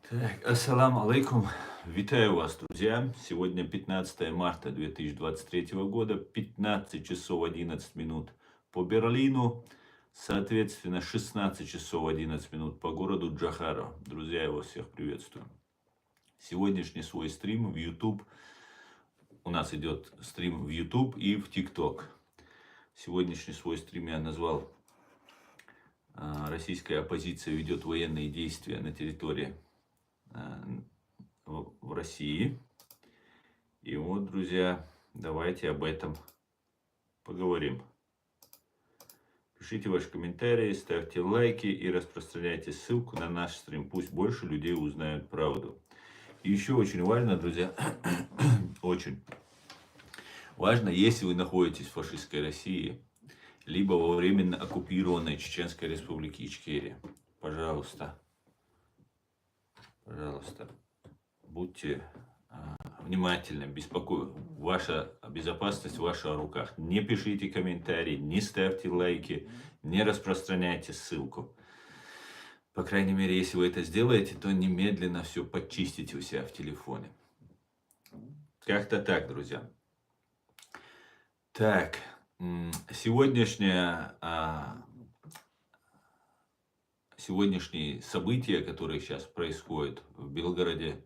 Так, ассаламу алейкум. Витаю вас, друзья. Сегодня 15 марта 2023 года, 15 часов 11 минут по Берлину, соответственно, 16 часов 11 минут по городу Джохара. Друзья, я вас всех приветствую. Сегодняшний свой стрим в YouTube. У нас идет стрим в YouTube и в TikTok. Сегодняшний свой стрим я назвал «Российская оппозиция ведет военные действия на территории в России». И вот, друзья, давайте об этом поговорим. Пишите ваши комментарии, ставьте лайки и распространяйте ссылку на наш стрим. Пусть больше людей узнают правду. И еще очень важно, друзья, очень важно, если вы находитесь в фашистской России, либо во временно оккупированной Чеченской Республике Ичкерия, пожалуйста, будьте внимательны, ваша безопасность в ваших руках. Не пишите комментарии, не ставьте лайки, не распространяйте ссылку. По крайней мере, если вы это сделаете, то немедленно все подчистите у себя в телефоне. Как-то так, друзья. Так, сегодняшние события, которые сейчас происходят в Белгороде,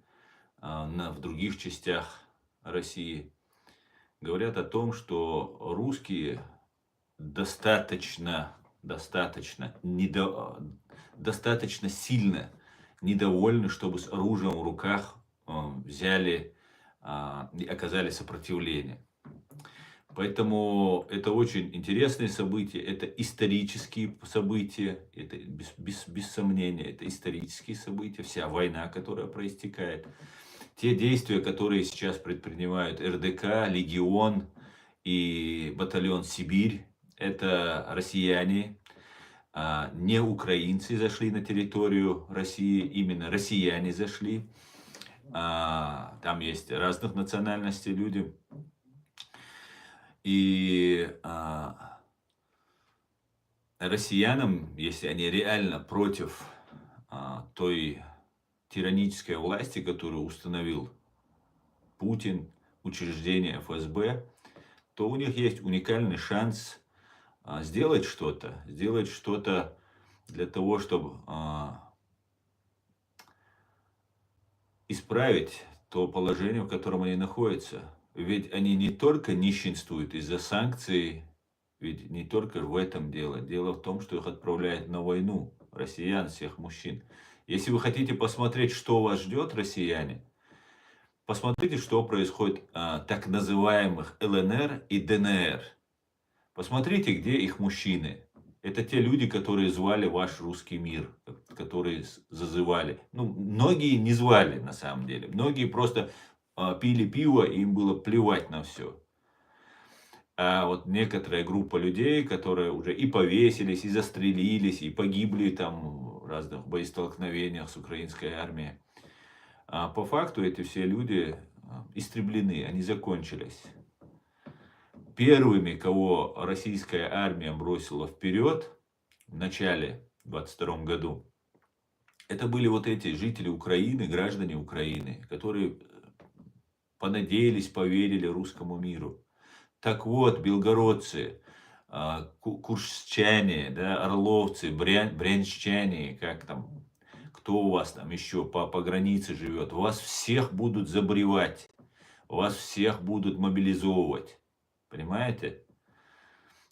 в других частях России, говорят о том, что русские достаточно сильно недовольны, чтобы с оружием в руках взяли и оказали сопротивление. Поэтому это очень интересные события, это исторические события, это без сомнения, это исторические события, вся война, которая проистекает. Те действия, которые сейчас предпринимают РДК, Легион и батальон Сибирь, это россияне, не украинцы зашли на территорию России, именно россияне зашли. Там есть разных национальностей люди. И россиянам, если они реально против той тиранической власти, которую установил Путин, учреждение ФСБ, то у них есть уникальный шанс сделать что-то для того, чтобы исправить то положение, в котором они находятся. Ведь они не только нищенствуют из-за санкций, ведь не только в этом дело. Дело в том, что их отправляют на войну, россиян, всех мужчин. Если вы хотите посмотреть, что вас ждет, россияне, посмотрите, что происходит в так называемых ЛНР и ДНР. Посмотрите, где их мужчины. Это те люди, которые звали ваш русский мир, которые зазывали. Ну, многие не звали на самом деле. Многие просто пили пиво, и им было плевать на все. А вот некоторая группа людей, которые уже и повесились, и застрелились, и погибли там в разных боестолкновениях с украинской армией. По факту эти все люди истреблены, они закончились. Первыми, кого российская армия бросила вперед в начале 22 году, это были вот эти жители Украины, граждане Украины, которые понадеялись, поверили русскому миру. Так вот, белгородцы, куршчане, да, орловцы, брянчане, как там, кто у вас там еще по границе живет, вас всех будут забревать, вас всех будут мобилизовывать. Понимаете?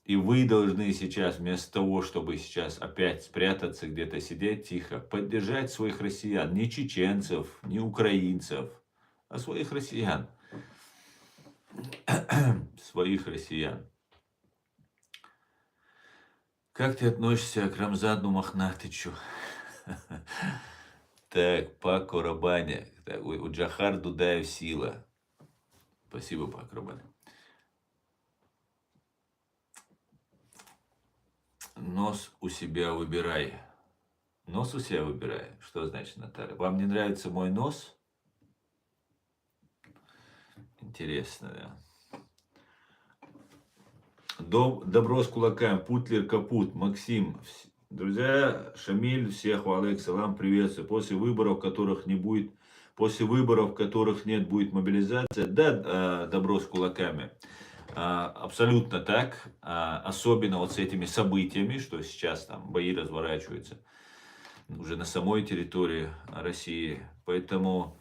И вы должны сейчас, вместо того, чтобы сейчас опять спрятаться, где-то сидеть тихо, поддержать своих россиян, не чеченцев, не украинцев, а своих россиян. Своих россиян. Как ты относишься к Рамзану Махнатычу? Так, Пако Рабаня. У Джохар Дудаев сила. Спасибо, Пако Рабаня. Нос у себя выбирай. Нос у себя выбирай. Что значит, Наталья? Вам не нравится мой нос? Интересно, да. Добро с кулаками. Путлер капут. Максим, Друзья, Шамиль, всех алейкум приветствую. После выборов, которых нет, будет мобилизация. Да, добро с кулаками. Абсолютно так. Особенно вот с этими событиями, что сейчас там бои разворачиваются уже на самой территории России. Поэтому,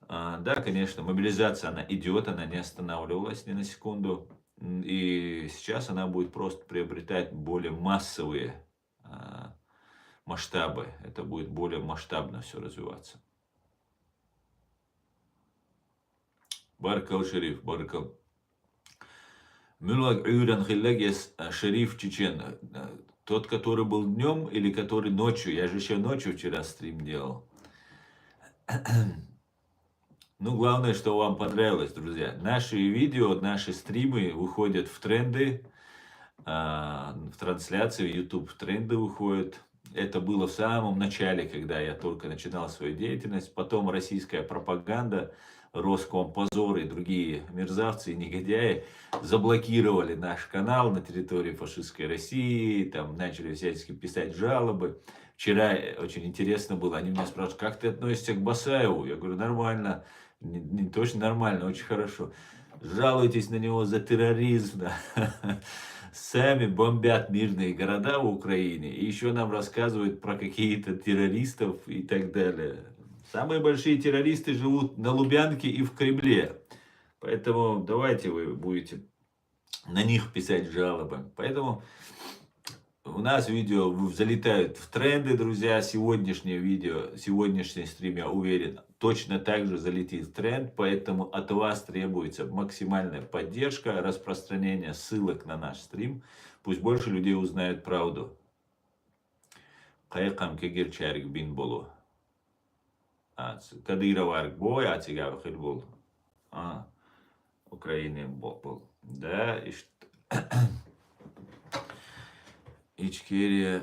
да, конечно, мобилизация, она идет, она не останавливалась ни на секунду. И сейчас она будет просто приобретать более массовые масштабы. Это будет более масштабно все развиваться. Баркал Шериф, Баркал. Мюллак Юран Хилlegес, Шериф Чечен. Тот, который был днем или который ночью? Я же еще ночью вчера стрим делал. Ну, главное, что вам понравилось, друзья. Наши видео, наши стримы выходят в тренды, в трансляции, в YouTube в тренды выходят. Это было в самом начале, когда я только начинал свою деятельность. Потом российская пропаганда, Роскомпозор и другие мерзавцы и негодяи заблокировали наш канал на территории фашистской России. Там начали всячески писать жалобы. Вчера очень интересно было, они меня спрашивают, как ты относишься к Басаеву? Я говорю, нормально, не точно нормально, очень хорошо. Жалуетесь на него за терроризм. Да. Сами бомбят мирные города в Украине и еще нам рассказывают про какие-то террористов и так далее. Самые большие террористы живут на Лубянке и в Кремле. Поэтому давайте вы будете на них писать жалобы. Поэтому у нас видео залетают в тренды, друзья. Сегодняшнее видео, сегодняшний стрим, я уверен, точно так же залетит в тренд. Поэтому от вас требуется максимальная поддержка, распространение ссылок на наш стрим. Пусть больше людей узнают правду. Кайкам кегерчарик бин болу. Кадыроварк бой, а цигава хильбол. Украине был. Да, и что... Ичкерия,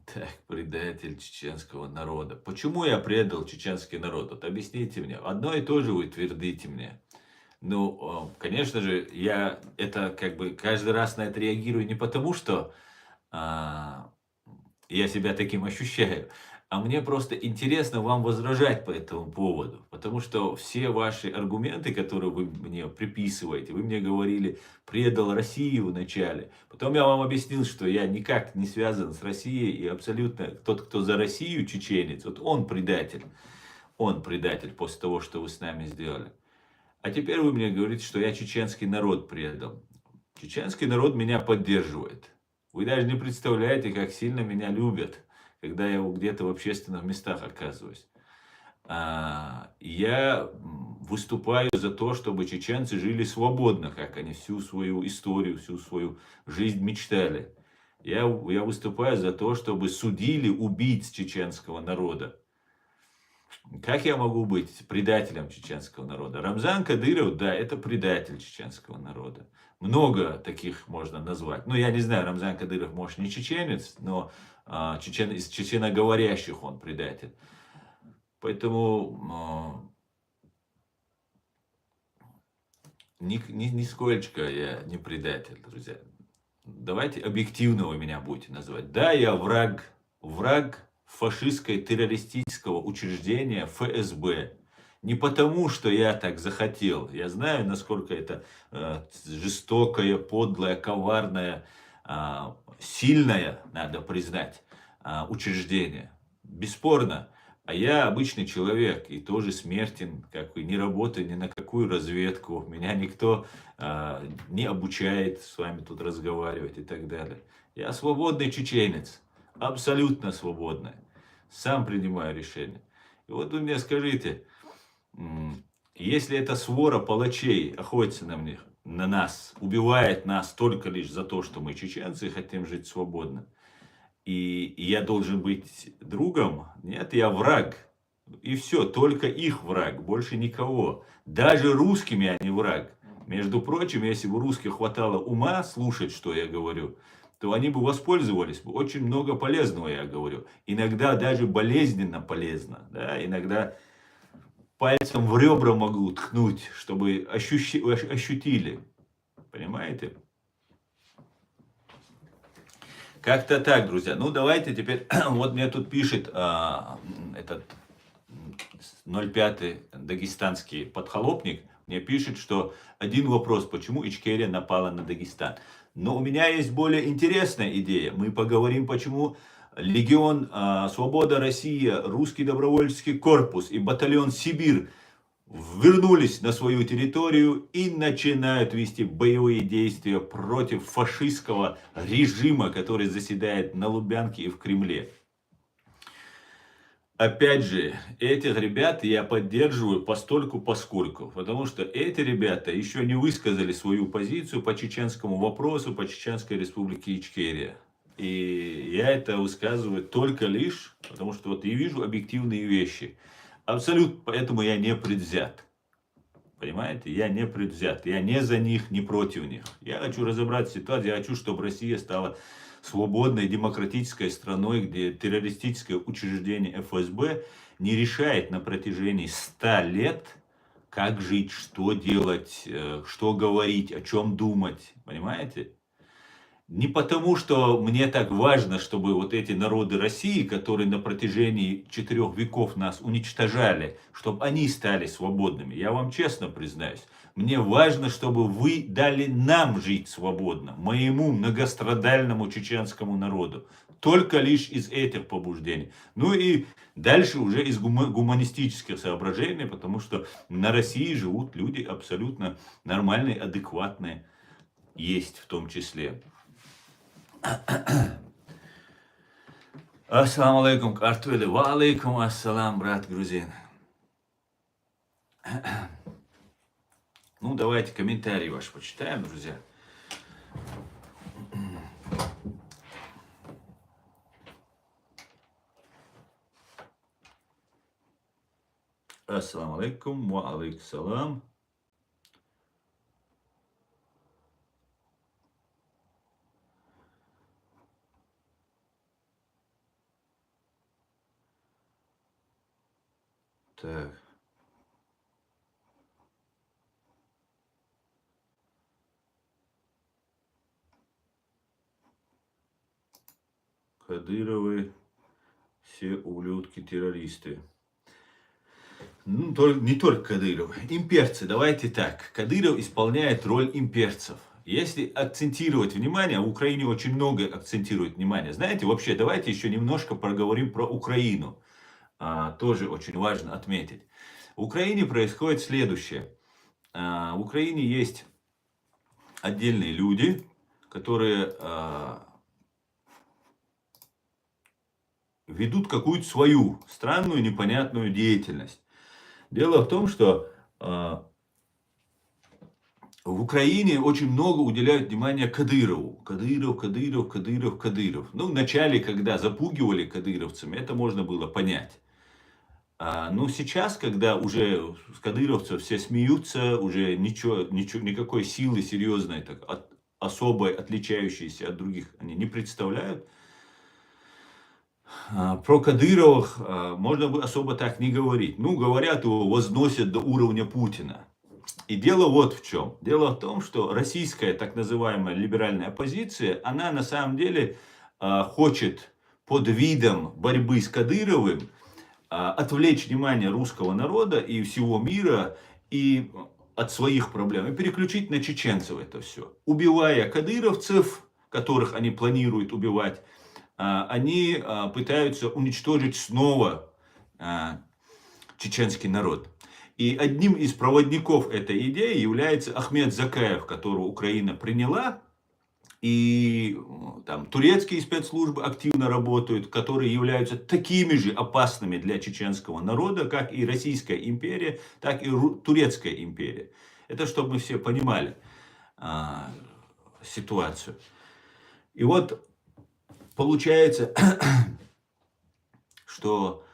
так, предатель чеченского народа. Почему я предал чеченский народ? Вот объясните мне. Одно и то же вы твердите мне. Ну, конечно же, я это как бы каждый раз на это реагирую не потому, что я себя таким ощущаю, а мне просто интересно вам возражать по этому поводу. Потому что все ваши аргументы, которые вы мне приписываете, вы мне говорили, предал Россию вначале. Потом я вам объяснил, что я никак не связан с Россией. И абсолютно тот, кто за Россию чеченец, вот он предатель. Он предатель после того, что вы с нами сделали. А теперь вы мне говорите, что я чеченский народ предал. Чеченский народ меня поддерживает. Вы даже не представляете, как сильно меня любят, когда я где-то в общественных местах оказываюсь. Я выступаю за то, чтобы чеченцы жили свободно, как они всю свою историю, всю свою жизнь мечтали. Я выступаю за то, чтобы судили убийц чеченского народа. Как я могу быть предателем чеченского народа? Рамзан Кадыров, да, это предатель чеченского народа. Много таких можно назвать. Ну, я не знаю, Рамзан Кадыров, может, не чеченец, но из чеченоговорящих он предатель. Поэтому нисколько я не предатель, друзья. Давайте объективно вы меня будете называть. Да, я враг фашистское террористического учреждения ФСБ. Не потому, что я так захотел. Я знаю, насколько это жестокое, подлое, коварное, сильное, надо признать, учреждение. Бесспорно. А я обычный человек и тоже смертен, как и не работаю ни на какую разведку. Меня никто не обучает с вами тут разговаривать и так далее. Я свободный чеченец. Абсолютно свободный. Сам принимаю решение. И вот вы мне скажите, если эта свора палачей охотится на нас, убивает нас только лишь за то, что мы чеченцы и хотим жить свободно, и я должен быть другом, нет, я враг. И все, только их враг, больше никого. Даже русским я не враг. Между прочим, если бы русских хватало ума слушать, что я говорю, то они бы воспользовались. Очень много полезного я говорю. Иногда даже болезненно полезно. Да? Иногда пальцем в ребра могу ткнуть, чтобы ощутили. Понимаете? Как-то так, друзья. Ну, давайте теперь, вот мне тут пишет этот 05-й дагестанский подхолопник, мне пишет, что один вопрос, почему Ичкерия напала на Дагестан. Но у меня есть более интересная идея. Мы поговорим, почему Легион Свобода Россия, Русский добровольческий корпус и батальон Сибирь вернулись на свою территорию и начинают вести боевые действия против фашистского режима, который заседает на Лубянке и в Кремле. Опять же, этих ребят я поддерживаю постольку поскольку, потому что эти ребята еще не высказали свою позицию по чеченскому вопросу, по Чеченской республике Ичкерия. И я это высказываю только лишь, потому что вот я вижу объективные вещи. Абсолютно, поэтому я не предвзят. Понимаете, я не предвзят, я не за них, не против них. Я хочу разобрать ситуацию, я хочу, чтобы Россия стала свободной демократической страной, где террористическое учреждение ФСБ не решает на протяжении 100 лет, как жить, что делать, что говорить, о чем думать. Понимаете? Не потому, что мне так важно, чтобы вот эти народы России, которые на протяжении 4 веков нас уничтожали, чтобы они стали свободными. Я вам честно признаюсь, мне важно, чтобы вы дали нам жить свободно, моему многострадальному чеченскому народу. Только лишь из этих побуждений. Ну и дальше уже из гуманистических соображений, потому что на России живут люди абсолютно нормальные, адекватные, есть в том числе. Ассаламу алейкум, Картвели. Ва алейкум ассалам, брат грузин. Ну, давайте комментарии ваши почитаем, друзья. Ассаламу алейкум, ва алейкум салам. Так. Кадыровы, все ублюдки-террористы. Ну, не только Кадыров. Имперцы, давайте так. Кадыров исполняет роль имперцев. Если акцентировать внимание, в Украине очень много акцентирует внимание. Знаете, вообще, давайте еще немножко проговорим про Украину. Тоже очень важно отметить. В Украине происходит следующее. В Украине есть отдельные люди, которые ведут какую-то свою странную, непонятную деятельность. Дело в том, что в Украине очень много уделяют внимания Кадырову. Кадыров. Ну, вначале, когда запугивали кадыровцами, это можно было понять. Но сейчас, когда уже с кадыровцев все смеются, уже никакой силы серьезной, так, особой, отличающейся от других, они не представляют. Про Кадыровых можно бы особо так не говорить. Ну, говорят, его возносят до уровня Путина. И дело вот в чем. Дело в том, что российская так называемая либеральная оппозиция, она на самом деле хочет под видом борьбы с Кадыровым отвлечь внимание русского народа и всего мира и от своих проблем и переключить на чеченцев это все. Убивая кадыровцев, которых они планируют убивать, они пытаются уничтожить снова чеченский народ. И одним из проводников этой идеи является Ахмед Закаев, которого Украина приняла. И там турецкие спецслужбы активно работают, которые являются такими же опасными для чеченского народа, как и Российская империя, так и Турецкая империя. Это чтобы мы все понимали ситуацию. И вот получается, что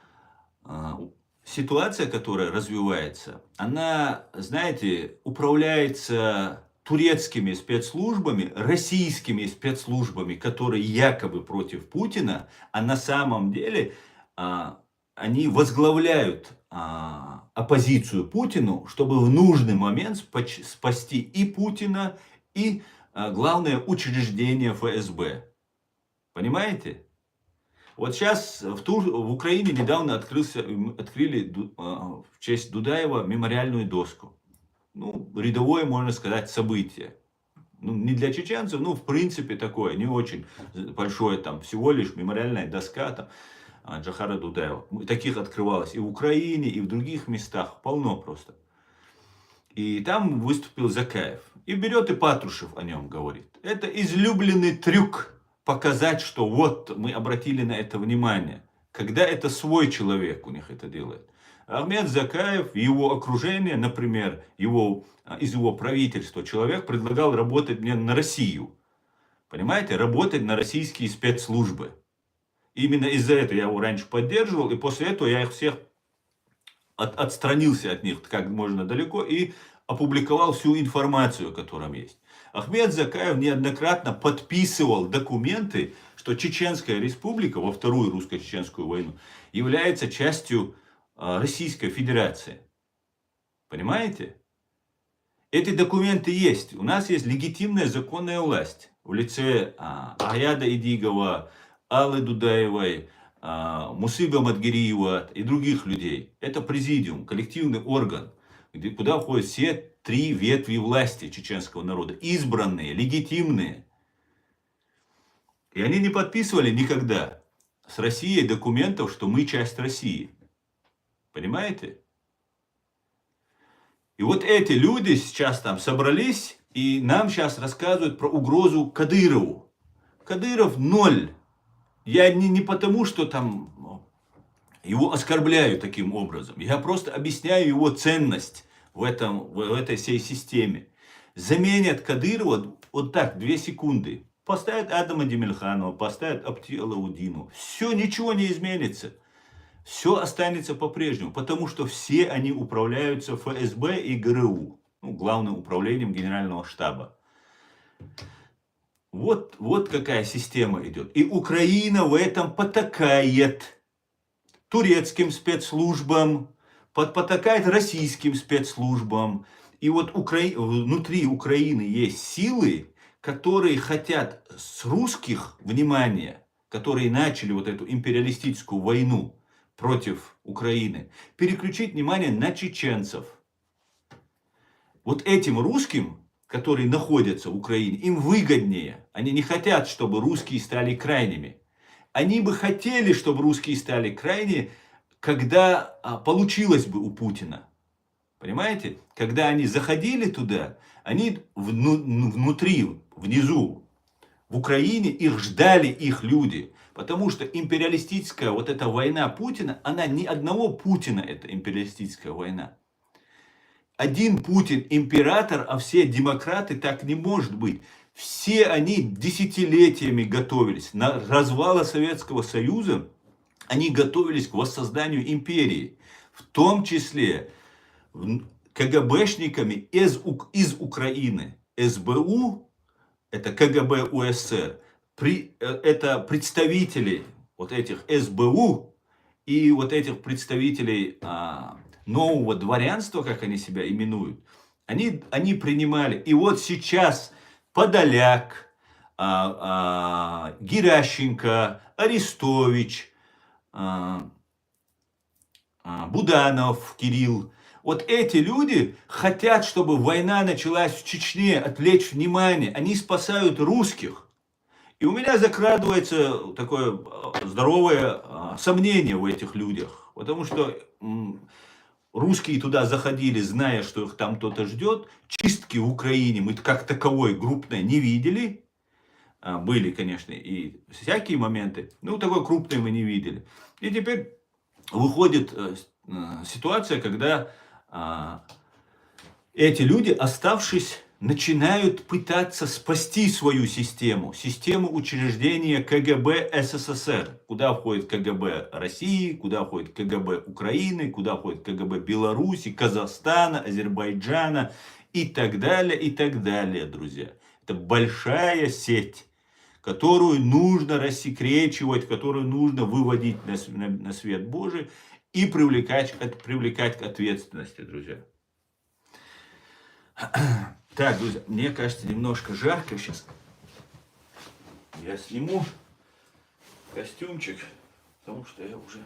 ситуация, которая развивается, она, знаете, управляется турецкими спецслужбами, российскими спецслужбами, которые якобы против Путина, а на самом деле они возглавляют оппозицию Путину, чтобы в нужный момент спасти и Путина, и главное учреждение ФСБ. Понимаете? Вот сейчас в Украине недавно открыли в честь Дудаева мемориальную доску. Ну, рядовое, можно сказать, событие. Ну, не для чеченцев, ну, в принципе, такое, не очень большое, там, всего лишь мемориальная доска, там, Джохара Дудаева. Таких открывалось и в Украине, и в других местах, полно просто. И там выступил Закаев. И берет и Патрушев о нем говорит. Это излюбленный трюк показать, что вот мы обратили на это внимание. Когда это свой человек у них это делает. Ахмед Закаев, его окружение, например, из его правительства человек предлагал работать мне на Россию. Понимаете, работать на российские спецслужбы. Именно из-за этого я его раньше поддерживал, и после этого я их всех отстранился от них как можно далеко и опубликовал всю информацию, которая есть. Ахмед Закаев неоднократно подписывал документы, что Чеченская республика во Вторую русско-чеченскую войну является частью Российской Федерации. Понимаете? Эти документы есть. У нас есть легитимная законная власть в лице Аяда Идигова, Аллы Дудаевой, Мусыба Мадгириева и других людей. Это президиум, коллективный орган, куда входят все три ветви власти чеченского народа. Избранные, легитимные. И они не подписывали никогда с Россией документов, что мы часть России. Понимаете? И вот эти люди сейчас там собрались и нам сейчас рассказывают про угрозу Кадырову. Кадыров ноль. Я не потому, что там его оскорбляю таким образом. Я просто объясняю его ценность в этой всей системе. Заменят Кадырова вот так, 2 секунды. Поставят Адама Демельханова, поставят Абти Алаудину. Все, ничего не изменится. Все останется по-прежнему, потому что все они управляются ФСБ и ГРУ, ну, Главным управлением Генерального штаба. Вот какая система идет. И Украина в этом потакает турецким спецслужбам, потакает российским спецслужбам. И вот внутри Украины есть силы, которые хотят с русских, внимание, которые начали вот эту империалистическую войну против Украины, переключить внимание на чеченцев. Вот этим русским, которые находятся в Украине, им выгоднее. Они не хотят, чтобы русские стали крайними. Они бы хотели, чтобы русские стали крайними, когда получилось бы у Путина. Понимаете? Когда они заходили туда, они внутри, внизу, в Украине их ждали их люди. Потому что империалистическая вот эта война Путина, она ни одного Путина, это империалистическая война. Один Путин император, а все демократы, так не может быть. Все они десятилетиями готовились. На развал Советского Союза они готовились к воссозданию империи. В том числе КГБшниками из Украины. СБУ, это КГБ УССР. Это представители вот этих СБУ и вот этих представителей нового дворянства, как они себя именуют, они принимали. И вот сейчас Подоляк, Геращенко, Арестович, Буданов, Кирилл. Вот эти люди хотят, чтобы война началась в Чечне, отвлечь внимание. Они спасают русских. И у меня закрадывается такое здоровое сомнение в этих людях. Потому что русские туда заходили, зная, что их там кто-то ждет. Чистки в Украине мы как таковой крупной не видели. Были, конечно, и всякие моменты. Но такой крупной мы не видели. И теперь выходит ситуация, когда эти люди, оставшись, начинают пытаться спасти свою систему. Систему учреждения КГБ СССР. Куда входит КГБ России, куда входит КГБ Украины, куда входит КГБ Беларуси, Казахстана, Азербайджана и так далее, друзья. Это большая сеть, которую нужно рассекречивать, которую нужно выводить на свет Божий и привлекать к ответственности, друзья. Так, друзья, мне кажется, немножко жарко сейчас. Я сниму костюмчик, потому что я уже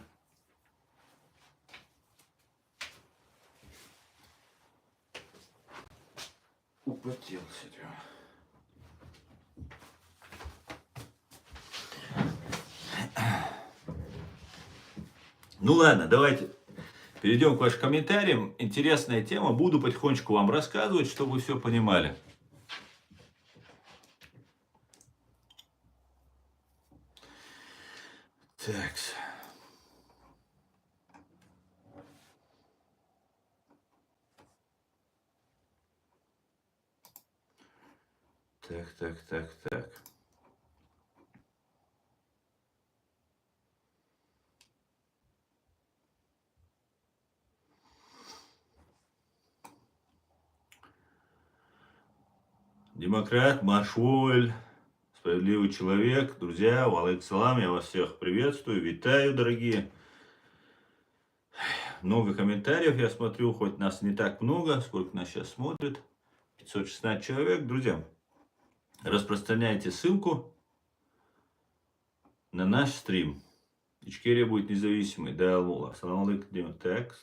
употел себя. Ну ладно, давайте перейдем к вашим комментариям. Интересная тема. Буду потихонечку вам рассказывать, чтобы вы все понимали. Так. Так. Демократ, Машволь, справедливый человек, друзья, валейкум салам, я вас всех приветствую, витаю, дорогие. Много комментариев, я смотрю, хоть нас не так много, сколько нас сейчас смотрит, 516 человек, друзья. Распространяйте ссылку на наш стрим. Ичкерия будет независимой, да, Аллах. Ассаламу алейкум. Так.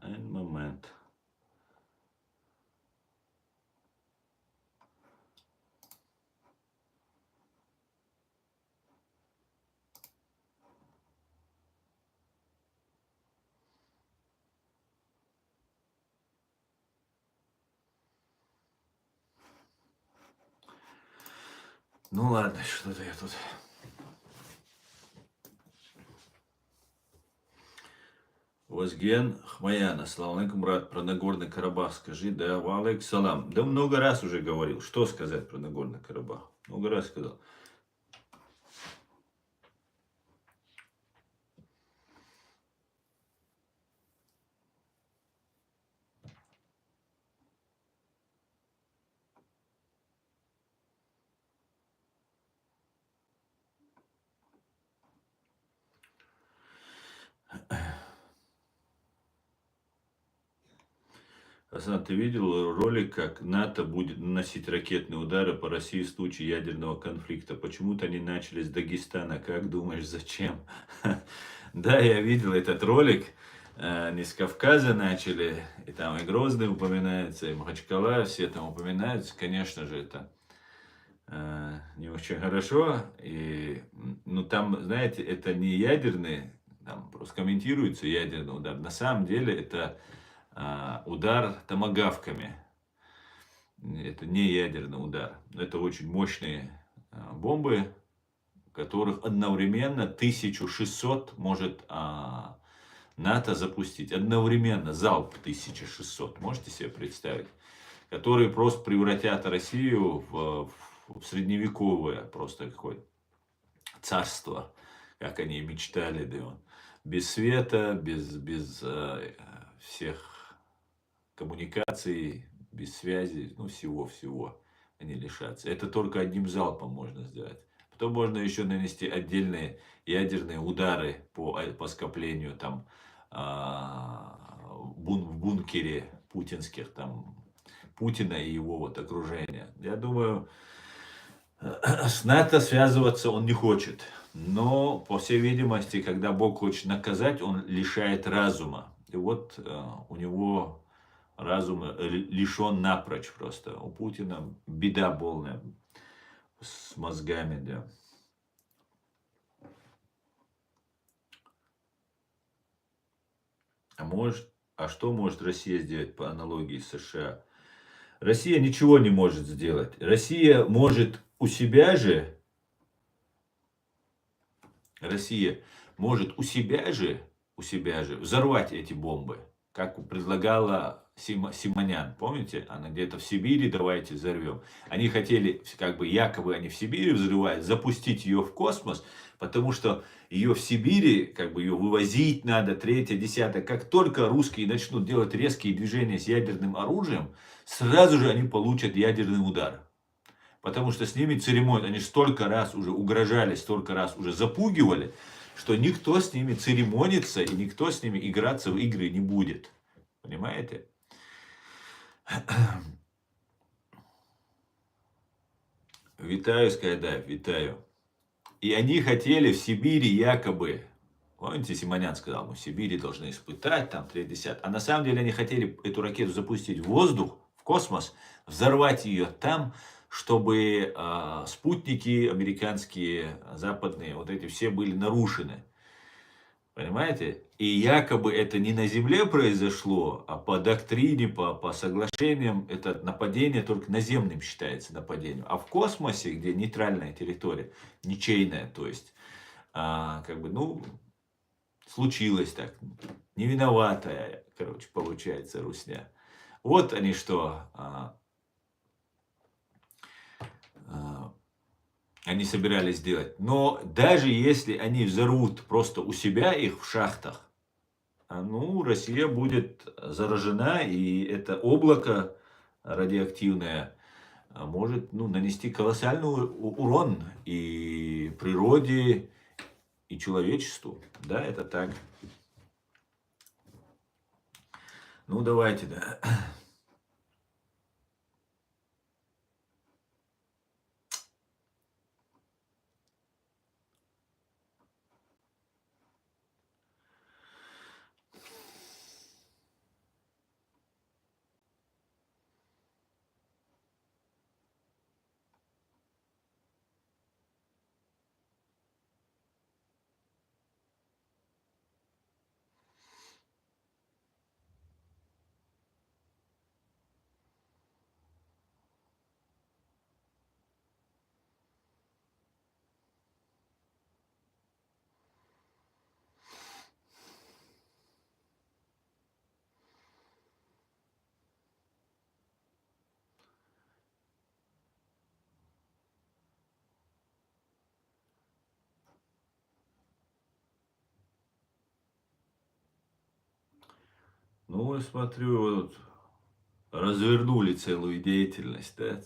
Ein Moment. Ну ладно, что-то я тут... Возген Хмаян, ассаламу алейкум, брат, про Нагорный Карабах скажи, да, валейк салам. Да много раз уже говорил, что сказать про Нагорный Карабах. Много раз сказал. Асан, ты видел ролик, как НАТО будет наносить ракетные удары по России в случае ядерного конфликта? Почему-то они начали с Дагестана. Как думаешь, зачем? Да, я видел этот ролик. Они с Кавказа начали, и там и Грозный упоминается, и Махачкала, все там упоминаются. Конечно же, это не очень хорошо. Ну, там, знаете, это не ядерный, там просто комментируется ядерный удар. На самом деле это удар томагавками. Это не ядерный удар. Это очень мощные бомбы, которых одновременно 1600 может НАТО запустить. Одновременно залп 1600. Можете себе представить? Которые просто превратят Россию в средневековое просто какое-то царство, как они и мечтали. Да, без света, без всех коммуникаций, без связи, ну всего они лишатся. Это только одним залпом можно сделать. Потом можно еще нанести отдельные ядерные удары по скоплению там в бункере путинских, там Путина и его вот окружения. Я думаю, с НАТО связываться он не хочет. Но, по всей видимости, когда Бог хочет наказать, он лишает разума. И вот у него разум лишен напрочь просто. У Путина беда полная с мозгами, да. А что может Россия сделать по аналогии с США? Россия ничего не может сделать. Россия может у себя же Россия может у себя же взорвать эти бомбы, как предлагала Симонян, помните? Она где-то в Сибири, давайте взорвем. Они хотели, как бы якобы они в Сибири взрывают, запустить ее в космос, потому что ее в Сибири, как бы ее вывозить надо, третье, десятое. Как только русские начнут делать резкие движения с ядерным оружием, сразу же они получат ядерный удар. Потому что с ними церемонию, они столько раз уже угрожали, столько раз уже запугивали, что никто с ними церемониться и никто с ними играться в игры не будет. Понимаете? Витаю, Скайдайв, витаю. И они хотели в Сибири якобы, помните, Симонян сказал, мы в Сибири должны испытать, там, 3 А на самом деле они хотели эту ракету запустить в воздух, в космос, взорвать ее там, чтобы спутники американские, западные, вот эти все были нарушены. Понимаете? И якобы это не на Земле произошло, а по доктрине, по соглашениям, это нападение только наземным считается нападением. А в космосе, где нейтральная территория, ничейная, то есть, как бы, ну, случилось так. Не виноватая, короче, получается, русня. Вот они что они собирались сделать. Но даже если они взорвут просто у себя их в шахтах, ну, Россия будет заражена, и это облако радиоактивное может, ну, нанести колоссальный урон и природе, и человечеству. Да, это так. Ну, давайте, да. Ну, я смотрю, вот развернули целую деятельность, да.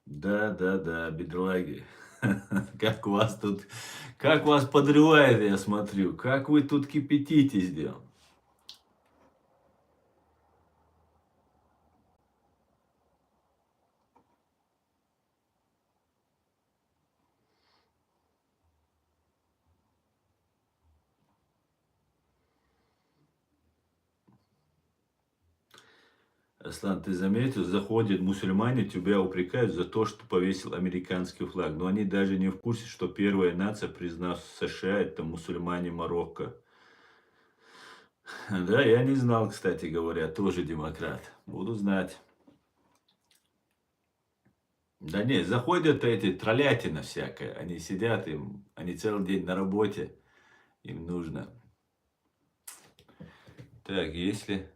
Да, да, да, бедолаги. Как вас тут, как вас подрывает, я смотрю. Как вы тут кипятитесь, дел. Аслан, ты заметил, заходят мусульмане, тебя упрекают за то, что повесил американский флаг. Но они даже не в курсе, что первая нация, признав США, это мусульмане Марокко. Да, я не знал, кстати говоря, тоже демократ. Буду знать. Да не, заходят эти троллятина всякая. Они сидят, они целый день на работе. Им нужно. Так, если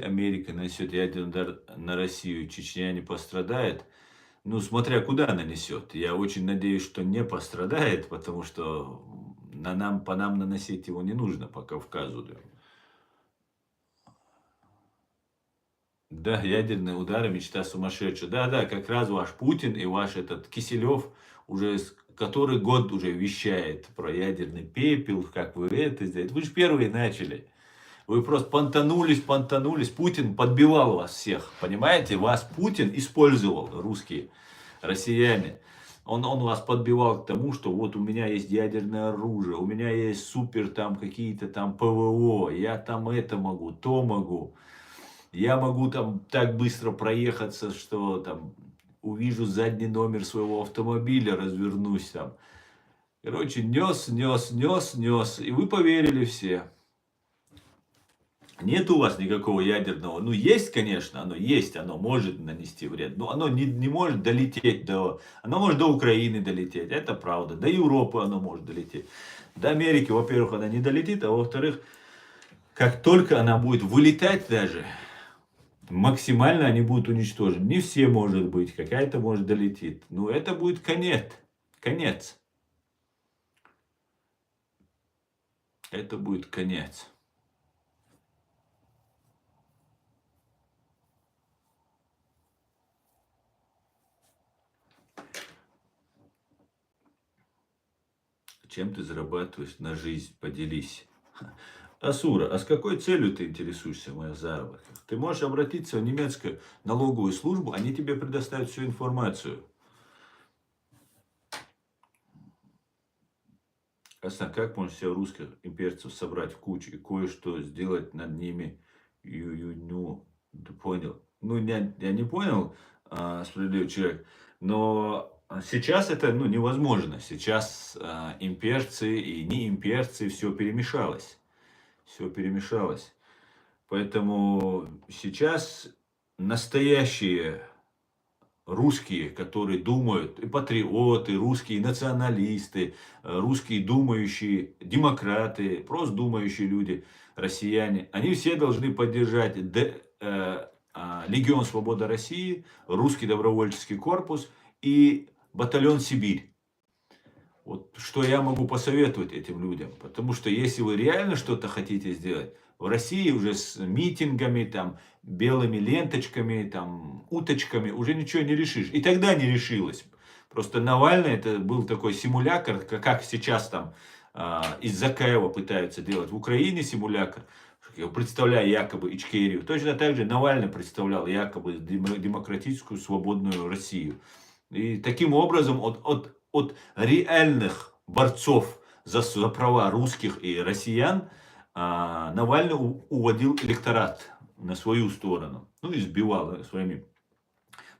Америка нанесет ядерный удар на Россию, Чечня не пострадает, ну, смотря куда нанесет. Я очень надеюсь, что не пострадает, потому что по нам наносить его не нужно по Кавказу. Да. Да, ядерные удары, мечта сумасшедшая. Да, да, как раз ваш Путин и ваш этот Киселев уже который год уже вещает про ядерный пепел, как вы это сделаете. Вы же первые начали. Вы просто понтанулись. Путин подбивал вас всех. Понимаете? Вас Путин использовал, русские, россияне. Он вас подбивал к тому, что вот у меня есть ядерное оружие, у меня есть супер там какие-то там ПВО, я там это могу, то могу. Я могу там так быстро проехаться, что там увижу задний номер своего автомобиля, развернусь там. Короче, нес. И вы поверили все. Нет у вас никакого ядерного. Ну, есть, конечно, оно есть, оно может нанести вред. Но оно не может долететь до... Оно может до Украины долететь, это правда. До Европы оно может долететь. До Америки, во-первых, она не долетит, а во-вторых, как только она будет вылетать даже, максимально они будут уничтожены. Не все, может быть, какая-то может долетит. Но это будет конец. Конец. Это будет конец. Чем ты зарабатываешь на жизнь? Поделись. Асура, а с какой целью ты интересуешься в моих заработках? Ты можешь обратиться в немецкую налоговую службу, они тебе предоставят всю информацию. Аса, как можно всех русских имперцев собрать в кучу и кое-что сделать над ними? Ну, ты понял? Ну, я не понял, справедливый человек, но сейчас это невозможно. Сейчас имперцы и не имперцы, все перемешалось. Все перемешалось. Поэтому сейчас настоящие русские, которые думают, и патриоты, русские националисты, русские думающие, демократы, просто думающие люди, россияне, они все должны поддержать Легион Свободы России, Русский добровольческий корпус и батальон Сибирь. Вот что я могу посоветовать этим людям. Потому что если вы реально что-то хотите сделать, в России уже с митингами, там, белыми ленточками, там, уточками уже ничего не решишь. И тогда не решилось. Просто Навальный это был такой симулятор, как сейчас там из Закаева пытаются делать в Украине симулятор, представляя якобы Ичкерию. Точно так же Навальный представлял якобы демократическую свободную Россию. И таким образом от реальных борцов за права русских и россиян Навальный уводил электорат на свою сторону. Ну и сбивал своими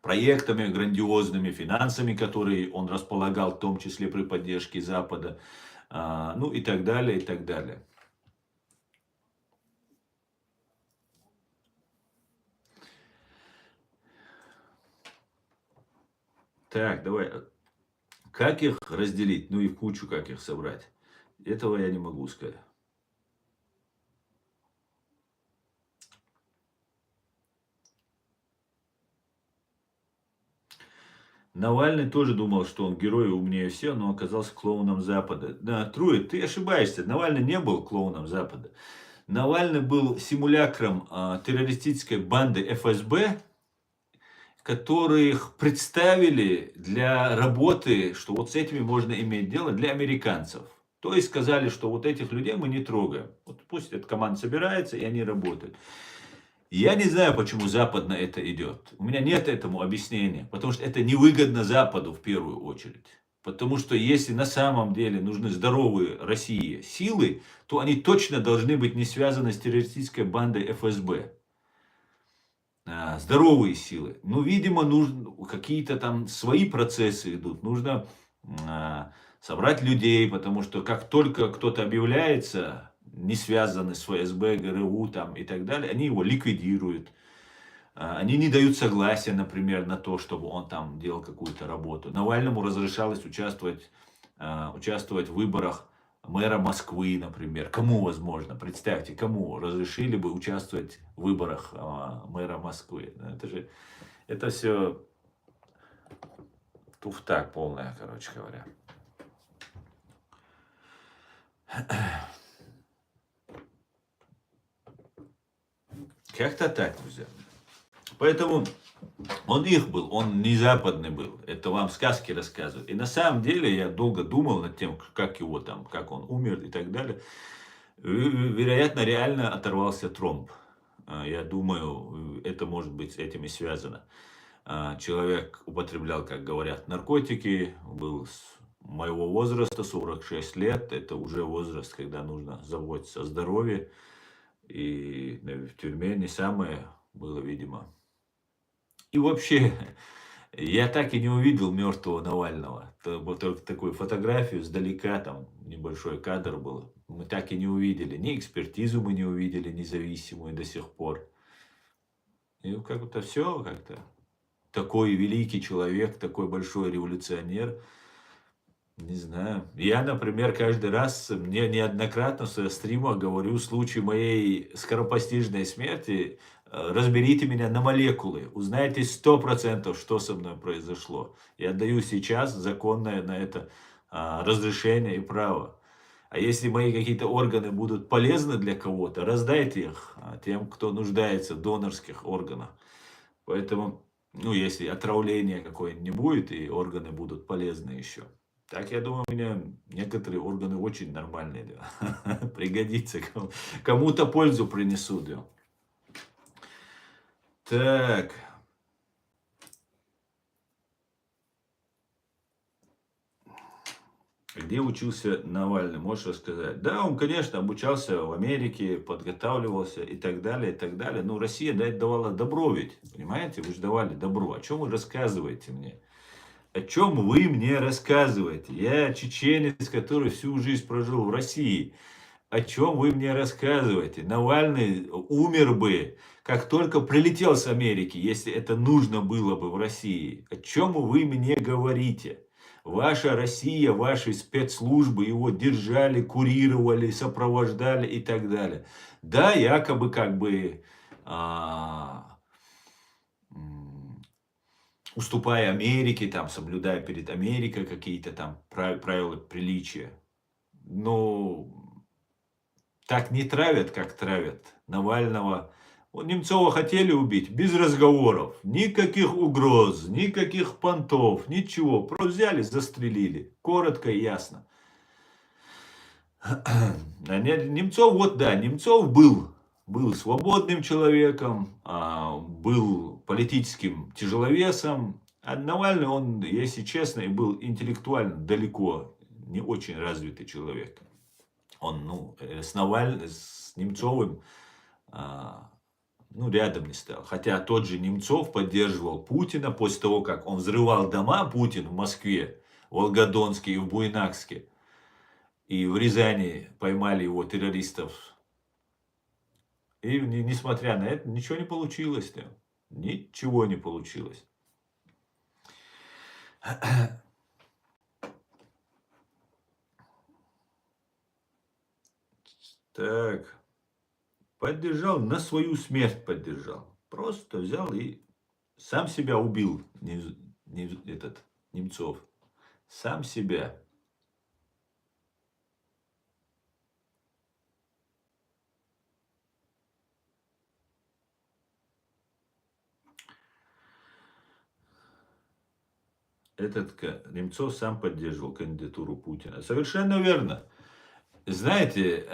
проектами грандиозными, финансами, которые он располагал, в том числе при поддержке Запада. Ну и так далее, и так далее. Так, давай. Как их разделить? Ну и в кучу как их собрать? Этого я не могу сказать. Навальный тоже думал, что он герой и умнее всех, но оказался клоуном Запада. Да, Труи, ты ошибаешься. Навальный не был клоуном Запада. Навальный был симулякром террористической банды ФСБ, которых представили для работы, что вот с этими можно иметь дело, для американцев. То есть сказали, что вот этих людей мы не трогаем. Вот пусть эта команда собирается, и они работают. Я не знаю, почему Запад на это идет. У меня нет этому объяснения. Потому что это невыгодно Западу в первую очередь. Потому что если на самом деле нужны здоровые России силы, то они точно должны быть не связаны с террористической бандой ФСБ. Здоровые силы. Ну, видимо, нужно какие-то там свои процессы идут. Нужно собрать людей, потому что как только кто-то объявляется, не связанный с ФСБ, ГРУ там, и так далее, они его ликвидируют. Они не дают согласия, например, на то, чтобы он там делал какую-то работу. Навальному разрешалось участвовать в выборах мэра Москвы, например. Кому возможно? Представьте, кому разрешили бы участвовать в выборах мэра Москвы? Это все туфта полная, короче говоря. Как-то так, друзья. Поэтому он их был, он не западный был. Это вам сказки рассказывают. И на самом деле я долго думал над тем, как его там, как он умер и так далее. Вероятно, реально оторвался тромб. Я думаю, это может быть с этим и связано. Человек употреблял, как говорят, наркотики, был с моего возраста, 46 лет. Это уже возраст, когда нужно заботиться о здоровье. И в тюрьме не самое было, видимо. И вообще, я так и не увидел мертвого Навального. Вот только такую фотографию сдалека, там небольшой кадр был. Мы так и не увидели. Ни экспертизу мы не увидели независимую до сих пор. И как-то все как-то. Такой великий человек, такой большой революционер. Не знаю. Я, например, каждый раз, мне неоднократно в своих стримах говорю, в случае моей скоропостижной смерти, разберите меня на молекулы, узнаете 100%, что со мной произошло. Я даю сейчас законное на это разрешение и право. А если мои какие-то органы будут полезны для кого-то, раздайте их тем, кто нуждается в донорских органах. Поэтому, ну, если отравления какое-нибудь не будет, и органы будут полезны еще. Так, я думаю, у меня некоторые органы очень нормальные, да. Пригодится, кому-то пользу принесут, да. Так. Где учился Навальный, можешь рассказать? Да, он, конечно, обучался в Америке, подготавливался и так далее, и так далее. Но Россия давала добро ведь, понимаете? Вы же давали добро. О чем вы рассказываете мне? О чем вы мне рассказываете? Я чеченец, который всю жизнь прожил в России. О чем вы мне рассказываете? Навальный умер бы, как только прилетел с Америки, если это нужно было бы в России. О чем вы мне говорите? Ваша Россия, ваши спецслужбы его держали, курировали, сопровождали и так далее. Да, якобы как бы уступая Америке, там, соблюдая перед Америкой какие-то там правила приличия. Но так не травят, как травят Навального. Вот Немцова хотели убить без разговоров. Никаких угроз, никаких понтов, ничего. Просто взяли, застрелили. Коротко и ясно. Немцов, вот да, Немцов был свободным человеком, был политическим тяжеловесом. А Навальный, он, если честно, и был интеллектуально далеко не очень развитый человек. Он, ну, с Навальным, с Немцовым, ну, рядом не стоял. Хотя тот же Немцов поддерживал Путина после того, как он взрывал дома, Путин, в Москве, в Волгодонске и в Буйнакске. И в Рязани поймали его террористов. И несмотря на это, ничего не получилось. Да. Ничего не получилось. Так. Поддержал, на свою смерть поддержал. Просто взял и сам себя убил, этот Немцов. Сам себя. Немцов сам поддерживал кандидатуру Путина. Совершенно верно. Знаете,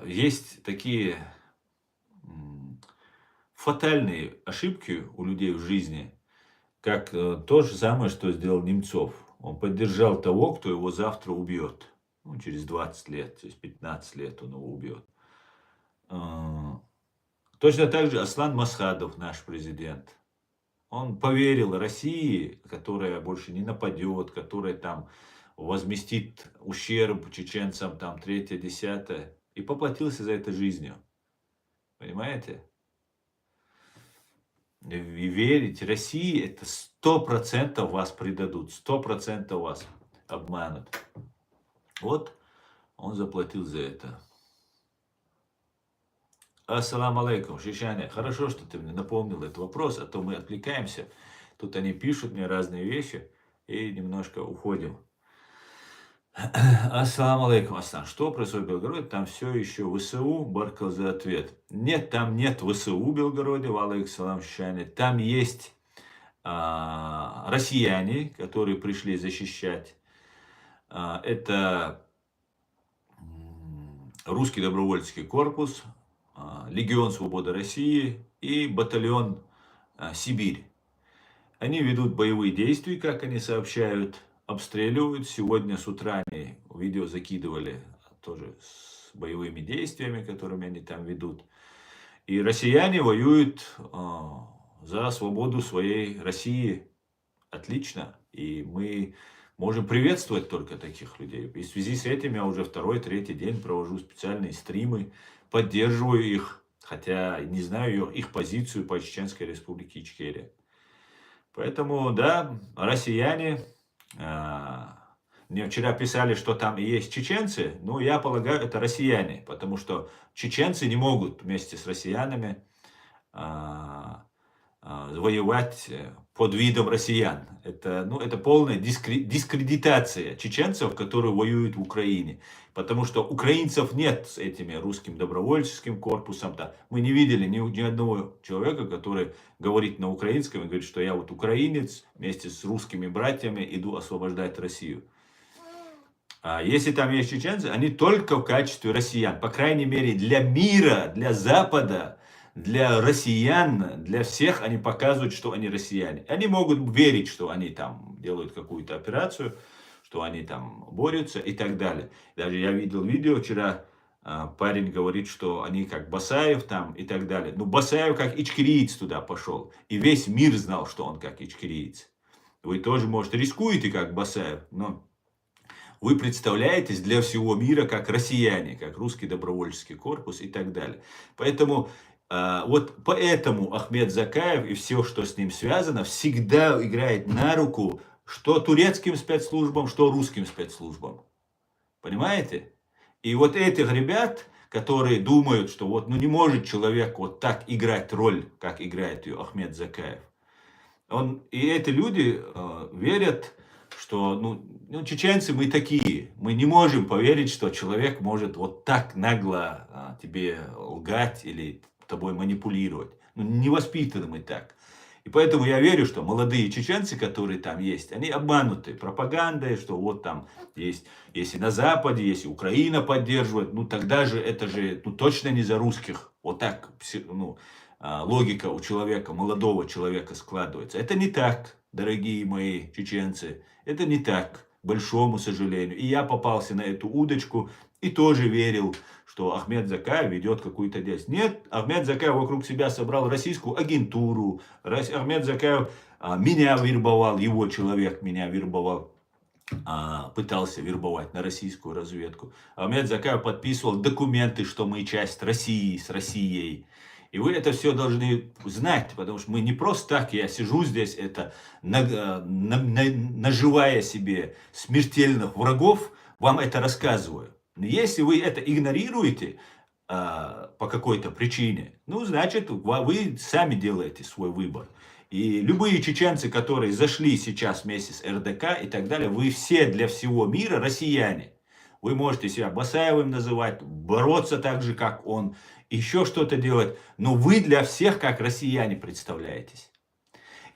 есть такие фатальные ошибки у людей в жизни, как то же самое, что сделал Немцов. Он поддержал того, кто его завтра убьет. Ну, через 20 лет, через 15 лет он его убьет. Точно так же Аслан Масхадов, наш президент. Он поверил России, которая больше не нападет, которая там возместит ущерб чеченцам, там, третье, десятое. И поплатился за это жизнью. Понимаете? И верить России, это 100% вас предадут, 100% вас обманут. Вот он заплатил за это. Ассаламу алейкум, Шишаня. Хорошо, что ты мне напомнил этот вопрос, а то мы отвлекаемся. Тут они пишут мне разные вещи и немножко уходим. Ассаламу алейкум, Асан. Что происходит в Белгороде? Там все еще ВСУ, Баркал за ответ. Нет, там нет ВСУ в Белгороде, валейкум салам, Шишаня. Там есть россияне, которые пришли защищать. Это Русский добровольческий корпус, Легион Свободы России и батальон Сибирь. Они ведут боевые действия, как они сообщают, обстреливают. Сегодня с утра они видео закидывали тоже с боевыми действиями, которыми они там ведут. И россияне воюют за свободу своей России. Отлично. И мы можем приветствовать только таких людей. И в связи с этим я уже второй, третий день провожу специальные стримы, поддерживаю их, хотя не знаю их позицию по Чеченской Республике Ичкерия. Поэтому, да, россияне, мне вчера писали, что там и есть чеченцы, но я полагаю, это россияне, потому что чеченцы не могут вместе с россиянами воевать под видом россиян. Это полная дискредитация чеченцев, которые воюют в Украине. Потому что украинцев нет с этими русским добровольческим корпусом. Да. Мы не видели ни одного человека, который говорит на украинском и говорит, что я вот украинец, вместе с русскими братьями иду освобождать Россию. А если там есть чеченцы, они только в качестве россиян. По крайней мере, для мира, для Запада, для россиян, для всех они показывают, что они россияне. Они могут верить, что они там делают какую-то операцию, что они там борются и так далее. Даже я видел видео вчера, парень говорит, что они как Басаев там и так далее. Но Басаев как ичкериец туда пошел. И весь мир знал, что он как ичкериец. Вы тоже, может, рискуете как Басаев, но вы представляетесь для всего мира как россияне, как русский добровольческий корпус и так далее. Поэтому вот поэтому Ахмед Закаев и все, что с ним связано, всегда играет на руку что турецким спецслужбам, что русским спецслужбам. Понимаете? И вот этих ребят, которые думают, что вот не может человек вот так играть роль, как играет ее Ахмед Закаев. И эти люди верят, что чеченцы мы такие. Мы не можем поверить, что человек может вот так нагло тебе лгать или тобой манипулировать. Не воспитаны мы так. И поэтому я верю, что молодые чеченцы, которые там есть, они обмануты пропагандой, что вот там есть, если на Западе, если Украина поддерживает, тогда же это же точно не за русских. Вот так логика у человека, молодого человека складывается. Это не так, дорогие мои чеченцы. Это не так, к большому сожалению. И я попался на эту удочку и тоже верил, что Ахмед Закаев ведет какую-то деятельность. Нет, Ахмед Закаев вокруг себя собрал российскую агентуру. Ахмед Закаев меня вербовал, его человек меня вербовал, пытался вербовать на российскую разведку. Ахмед Закаев подписывал документы, что мы часть России, с Россией. И вы это все должны знать, потому что мы не просто так, я сижу здесь, наживая себе смертельных врагов, вам это рассказываю. Но если вы это игнорируете по какой-то причине, значит, вы сами делаете свой выбор. И любые чеченцы, которые зашли сейчас вместе с РДК и так далее, вы все для всего мира россияне. Вы можете себя Басаевым называть, бороться так же, как он, еще что-то делать. Но вы для всех, как россияне, представляетесь.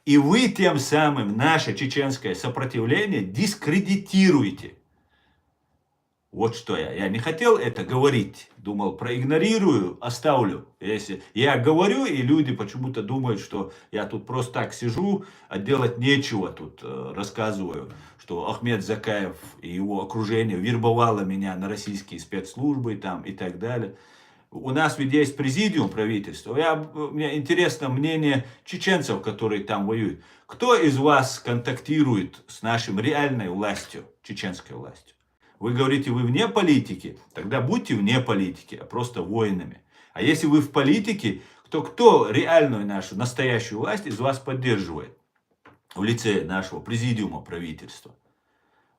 И вы тем самым наше чеченское сопротивление дискредитируете. Вот что я не хотел это говорить. Думал, проигнорирую, оставлю. Если я говорю, и люди почему-то думают, что я тут просто так сижу, а делать нечего тут рассказываю, что Ахмед Закаев и его окружение вербовало меня на российские спецслужбы там, и так далее. У нас ведь есть президиум правительства. Мне интересно мнение чеченцев, которые там воюют. Кто из вас контактирует с нашей реальной властью, чеченской властью? Вы говорите, вы вне политики, тогда будьте вне политики, а просто воинами. А если вы в политике, то кто реальную нашу, настоящую власть из вас поддерживает в лице нашего президиума правительства?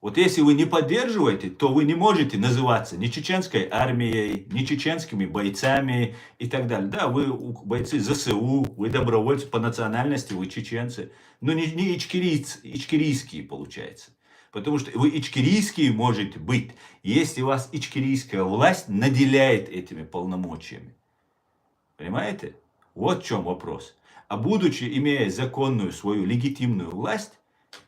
Вот если вы не поддерживаете, то вы не можете называться ни чеченской армией, ни чеченскими бойцами и так далее. Да, вы бойцы ЗСУ, вы добровольцы по национальности, вы чеченцы, но не ичкерийские получается. Потому что вы ичкерийские можете быть, если вас ичкерийская власть наделяет этими полномочиями. Понимаете? Вот в чем вопрос. А будучи, имея законную свою легитимную власть,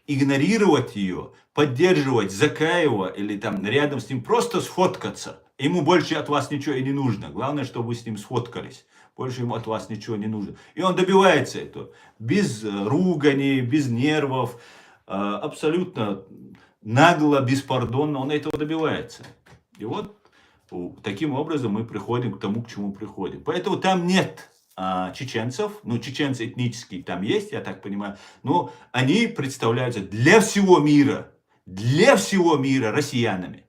игнорировать ее, поддерживать Закаева или там рядом с ним просто сфоткаться, Ему больше от вас ничего и не нужно. Главное, чтобы вы с ним сфоткались. Больше ему от вас ничего не нужно. И он добивается этого. Без ругани, без нервов. Абсолютно нагло, беспардонно он этого добивается. И вот таким образом мы приходим к тому, к чему приходим. Поэтому там нет чеченцев. Ну, чеченцы этнические там есть, я так понимаю. Но они представляются для всего мира россиянами.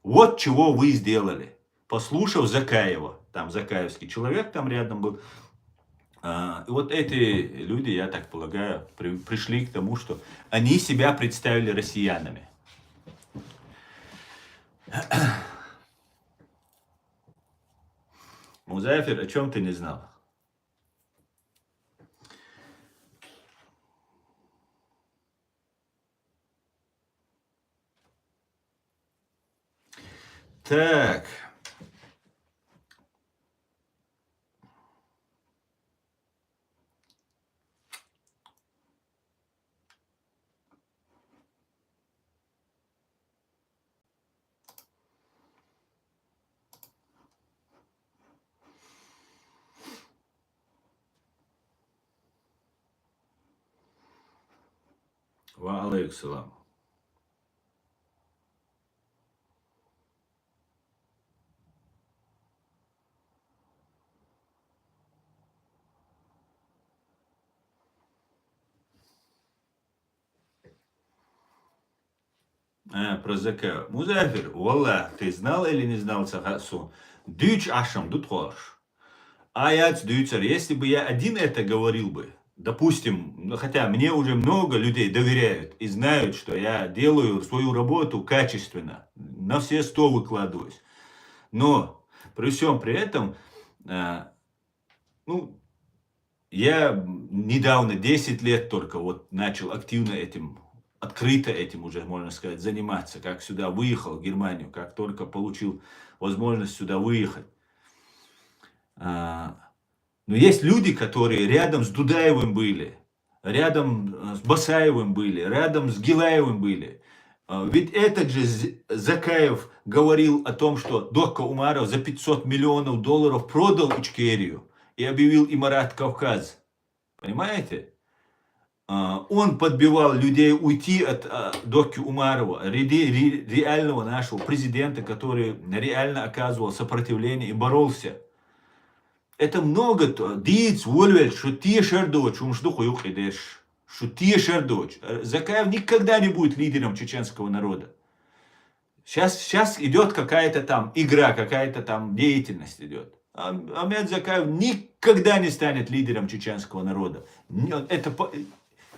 Вот чего вы сделали. Послушав Закаева, там закаевский человек там рядом был. И вот эти люди, я так полагаю, пришли к тому, что они себя представили россиянами. Музафир, о чем ты не знал? Так. Ва алейкум салам. Про Закаева. Музафир, валлах, ты знал или не знал Сахасу? Дюч ашам, дутхош. Аяц дюцер. Если бы я один это говорил бы, допустим, ну, хотя мне уже много людей доверяют и знают, что я делаю свою работу качественно, на все 100 выкладываюсь. Но при всем при этом, ну, я недавно, 10 лет только вот начал активно этим, открыто этим уже, можно сказать, заниматься. Как сюда выехал, в Германию, как только получил возможность сюда выехать. Но есть люди, которые рядом с Дудаевым были, рядом с Басаевым были, рядом с Гилаевым были. Ведь этот же Закаев говорил о том, что Докка Умаров за 500 миллионов долларов продал Ичкерию и объявил Имарат Кавказ. Понимаете? Он подбивал людей уйти от Докки Умарова, реального нашего президента, который реально оказывал сопротивление и боролся. Это много то. Диц, Вольвель, Шутия Шердоч, Умшдуху Юхидеш. Шутия Шердоч. Закаев никогда не будет лидером чеченского народа. Сейчас идет какая-то там игра, какая-то там деятельность идет. Ахмед Закаев никогда не станет лидером чеченского народа. Это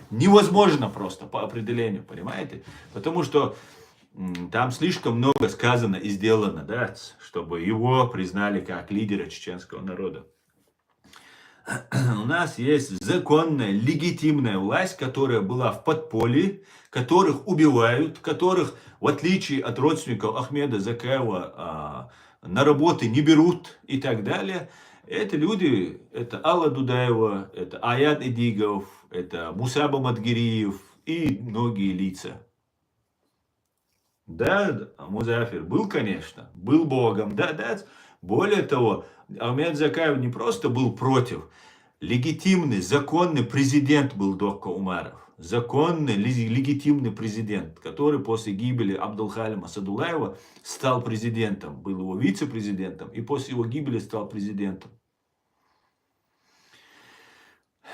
невозможно просто по определению, понимаете? Потому что там слишком много сказано и сделано, да, чтобы его признали как лидера чеченского народа. У нас есть законная, легитимная власть, которая была в подполье, которых убивают, которых, в отличие от родственников Ахмеда Закаева, на работы не берут и так далее. Это люди, это Алла Дудаева, это Аяд Эдигов, это Мусаба Мадгириев и многие лица. Да, Музафир был, конечно, был богом, да. Более того, Ахмед Закаев не просто был против, легитимный, законный президент был Докка Умаров. Законный, легитимный президент, который после гибели Абдулхалима Садулаева стал президентом, был его вице-президентом и после его гибели стал президентом.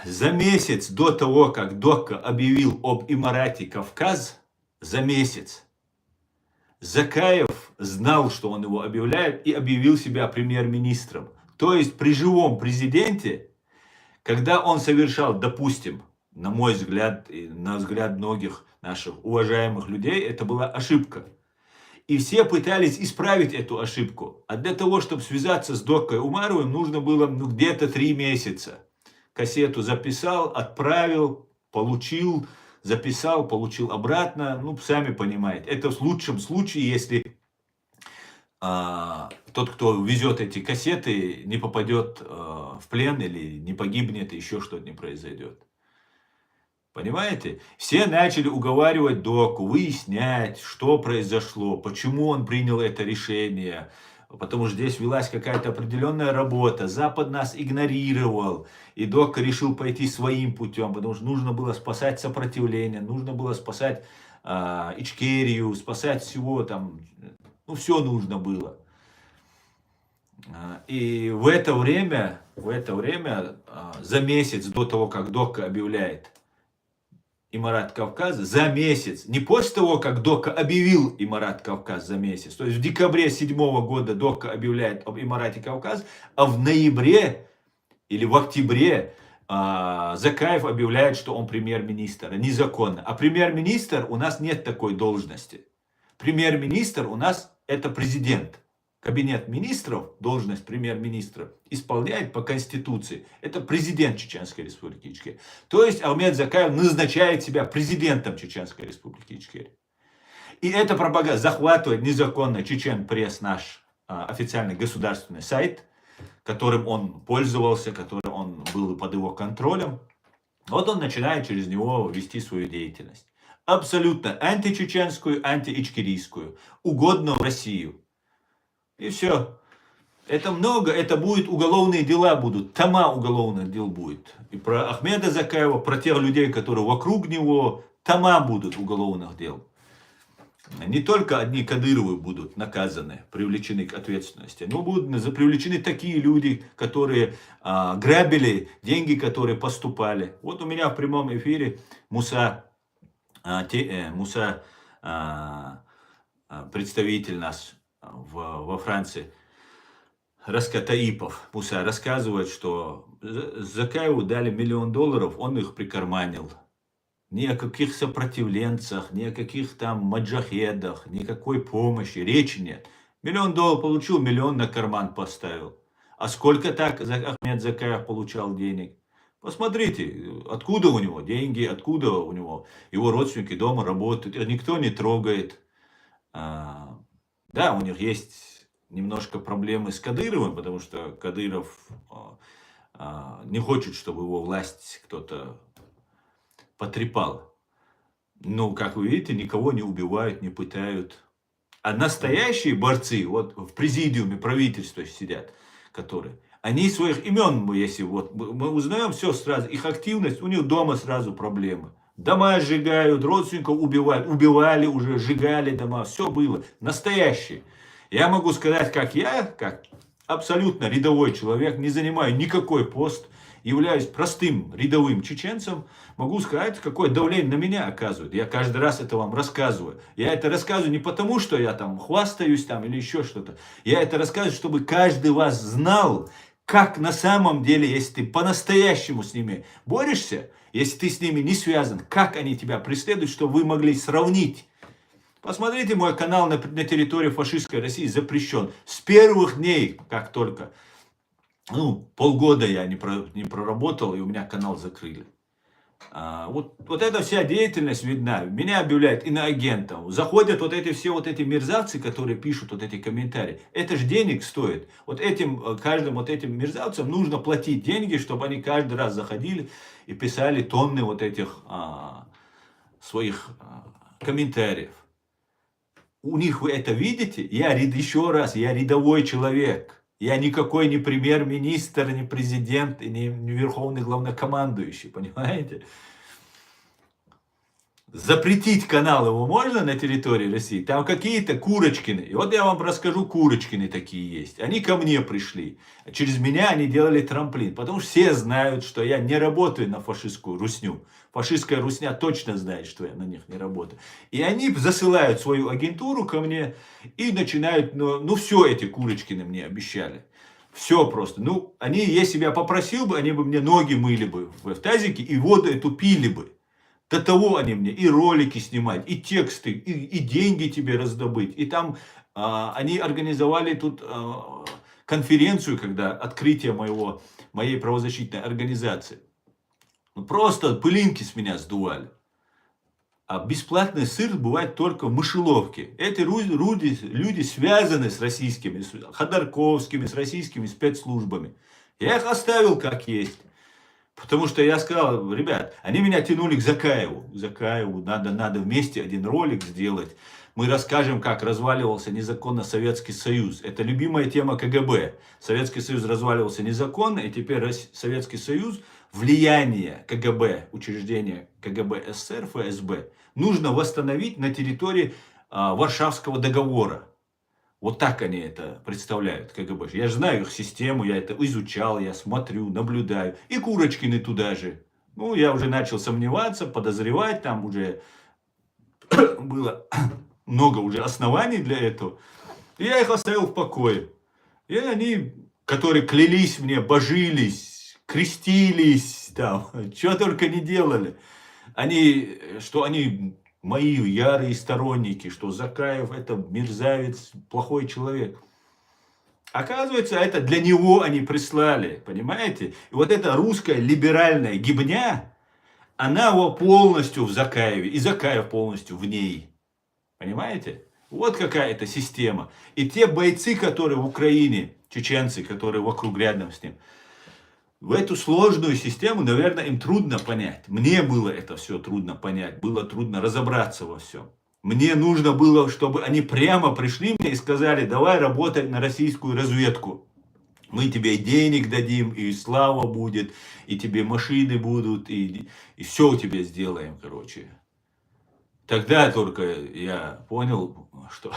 За месяц до того, как Докка объявил об Имарате Кавказ, за месяц, Закаев знал, что он его объявляет, и объявил себя премьер-министром. То есть при живом президенте, когда он совершал, допустим, на мой взгляд и на взгляд многих наших уважаемых людей, это была ошибка. И все пытались исправить эту ошибку. А для того, чтобы связаться с Доккой Умаровым, нужно было где-то 3 месяца. Кассету записал, отправил, получил, записал, получил обратно. Ну, сами понимаете. Это в лучшем случае, если тот, кто везет эти кассеты, не попадет в плен или не погибнет, и еще что-то не произойдет. Понимаете? Все начали уговаривать Докку, выяснять, что произошло, почему он принял это решение. потому что здесь велась какая-то определенная работа. Запад нас игнорировал, и Док решил пойти своим путем, потому что нужно было спасать сопротивление, нужно было спасать Ичкерию, спасать всего там, ну все нужно было. И в это время, за месяц до того, как Дока объявляет Имарат Кавказ, за месяц, не после того, как Дока объявил Имарат Кавказ за месяц, то есть в декабре 2007 года Дока объявляет об Имарате Кавказ, а в ноябре или в октябре Закаев объявляет, что он премьер-министр, незаконно. А премьер-министр, у нас нет такой должности. Премьер-министр у нас это президент. Кабинет министров, должность премьер-министра, исполняет по Конституции. Это президент Чеченской Республики Ичкерия. То есть Алмет Закаев назначает себя президентом Чеченской Республики Ичкерия. И эта пропаганда захватывает незаконно Чечен Пресс, наш официальный государственный сайт, которым он пользовался, который он был под его контролем. Вот он начинает через него вести свою деятельность. Абсолютно античеченскую, антиичкерийскую, угодно в Россию. И все. Это много, это будет уголовные дела будут, тома уголовных дел будет. И про Ахмеда Закаева, про тех людей, которые вокруг него, тома будут уголовных дел. Не только одни Кадыровы будут наказаны, привлечены к ответственности, но будут привлечены такие люди, которые грабили деньги, которые поступали. Вот у меня в прямом эфире Муса, представитель нас во Франции, Раскатаипов Муса, рассказывает, что Закаеву дали $1 миллион, он их прикарманил. Ни о каких сопротивленцах, ни о каких там маджахедах, никакой помощи, речи нет. $1 миллион получил, 1 миллион на карман поставил. А сколько так Ахмед Закаев получал денег? Посмотрите, откуда у него деньги, откуда у него его родственники дома работают, их никто не трогает. Да, у них есть немножко проблемы с Кадыровым, потому что Кадыров не хочет, чтобы его власть кто-то потрепал. Но, как вы видите, никого не убивают, не пытают. А настоящие борцы, вот в президиуме правительства сидят, которые, они своих имен, если вот мы узнаем все сразу, их активность, у них дома сразу проблемы. Дома сжигают, родственников убивают, убивали уже, сжигали дома, все было. Настоящие. Я могу сказать, как абсолютно рядовой человек, не занимаю никакой пост, являюсь простым рядовым чеченцем, могу сказать, какое давление на меня оказывает. Я каждый раз это вам рассказываю. Я это рассказываю не потому, что я там хвастаюсь там или еще что-то. Я это рассказываю, чтобы каждый вас знал, как на самом деле, если ты по-настоящему с ними борешься, если ты с ними не связан, как они тебя преследуют, чтобы вы могли сравнить. Посмотрите, мой канал на территории фашистской России запрещен. С первых дней, как только, полгода я не проработал, и у меня канал закрыли. Вот эта вся деятельность видна. Меня объявляют иноагентом. Заходят все эти мерзавцы, которые пишут вот эти комментарии. Это же денег стоит. Каждым этим мерзавцам нужно платить деньги, чтобы они каждый раз заходили и писали тонны вот этих своих комментариев. У них вы это видите? Еще раз, я рядовой человек. Я никакой не премьер-министр, не президент, и не верховный главнокомандующий, понимаете? Запретить канал его можно на территории России? Там какие-то Курочкины. И вот я вам расскажу, Курочкины такие есть. Они ко мне пришли. Через меня они делали трамплин. Потому что все знают, что я не работаю на фашистскую русню. Фашистская русня точно знает, что я на них не работаю. И они засылают свою агентуру ко мне и начинают, все эти Курочкины мне обещали. Все просто. Если бы я попросил бы, они бы мне ноги мыли бы в тазике и воду эту пили бы. До того они мне и ролики снимать, и тексты, и деньги тебе раздобыть. И там они организовали тут конференцию, когда открытие моей правозащитной организации. Просто пылинки с меня сдували. А бесплатный сыр бывает только в мышеловке. Эти люди связаны с российскими, с Ходорковскими, с российскими спецслужбами. Я их оставил как есть. Потому что я сказал, ребят, они меня тянули к Закаеву. Надо вместе один ролик сделать. Мы расскажем, как разваливался незаконно Советский Союз. Это любимая тема КГБ. Советский Союз разваливался незаконно, и теперь Советский Союз, влияние КГБ, учреждения КГБ СССР, ФСБ, нужно восстановить на территории Варшавского договора. Вот так они это представляют, КГБ. Я же знаю их систему, я это изучал, я смотрю, наблюдаю. И Курочкины туда же. Ну, я уже начал сомневаться, подозревать, там уже было много уже оснований для этого. И я их оставил в покое. И они, которые клялись мне, божились, крестились, там, что только не делали. Что они мои ярые сторонники, что Закаев это мерзавец, плохой человек. Оказывается, это для него они прислали, понимаете? И вот эта русская либеральная гибня, она его полностью в Закаеве, и Закаев полностью в ней. Понимаете? Вот какая это система. И те бойцы, которые в Украине, чеченцы, которые вокруг рядом с ним, в эту сложную систему, наверное, им трудно понять. Мне было это все трудно понять, было трудно разобраться во всем. Мне нужно было, чтобы они прямо пришли мне и сказали, давай работать на российскую разведку. Мы тебе денег дадим, и слава будет, и тебе машины будут, и все у тебя сделаем, короче. Тогда только я понял, что...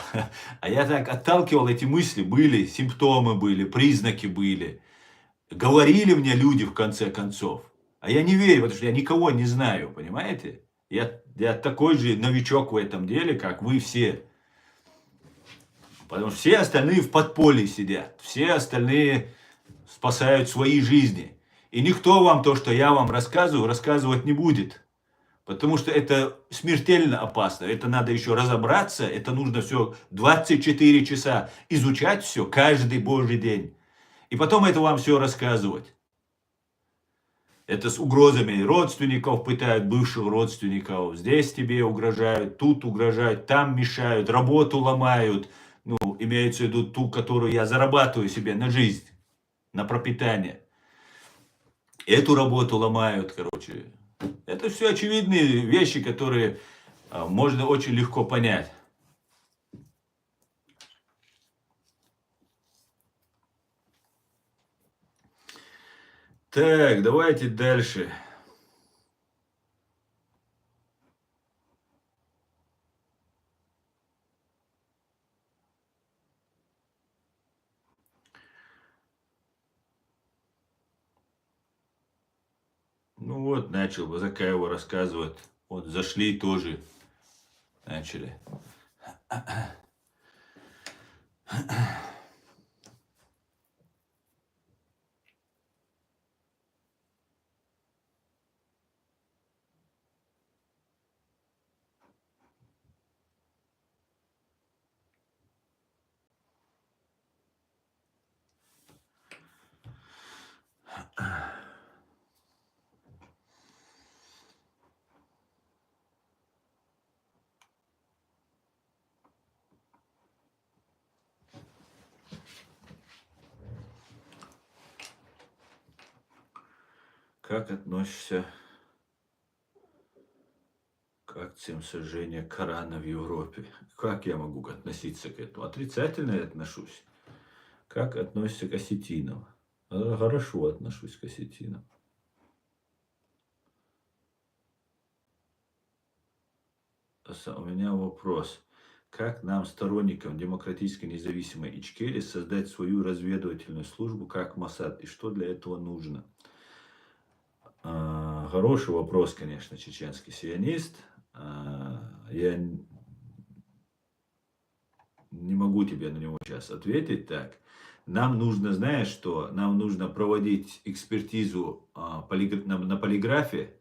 А я так отталкивал эти мысли, были симптомы, были признаки, были. Говорили мне люди в конце концов. А я не верю, потому что я никого не знаю, понимаете? Я такой же новичок в этом деле, как вы все. Потому что все остальные в подполье сидят. Все остальные спасают свои жизни. И никто вам то, что я вам рассказываю, рассказывать не будет. Потому что это смертельно опасно. Это надо еще разобраться. Это нужно все 24 часа изучать все каждый божий день. И потом это вам все рассказывать. Это с угрозами родственников пытают, бывших родственников. Здесь тебе угрожают, тут угрожают, там мешают, работу ломают. Ну, имеется в виду ту, которую я зарабатываю себе на жизнь, на пропитание. Эту работу ломают, короче. Это все очевидные вещи, которые можно очень легко понять. Так, давайте дальше. Ну вот, начал Закаева рассказывать. Вот зашли тоже. Начали. Как относишься к акциям сожжения Корана в Европе? Как я могу относиться к этому? Отрицательно я отношусь. Как относишься к осетинам? Хорошо отношусь к осетинам. У меня вопрос. Как нам, сторонникам демократической независимой Ичкерии, создать свою разведывательную службу, как Моссад, и что для этого нужно? Хороший вопрос, конечно, чеченский сионист. Я не могу тебе на него сейчас ответить так. Нам нужно, знаешь что, нам нужно проводить экспертизу на полиграфе,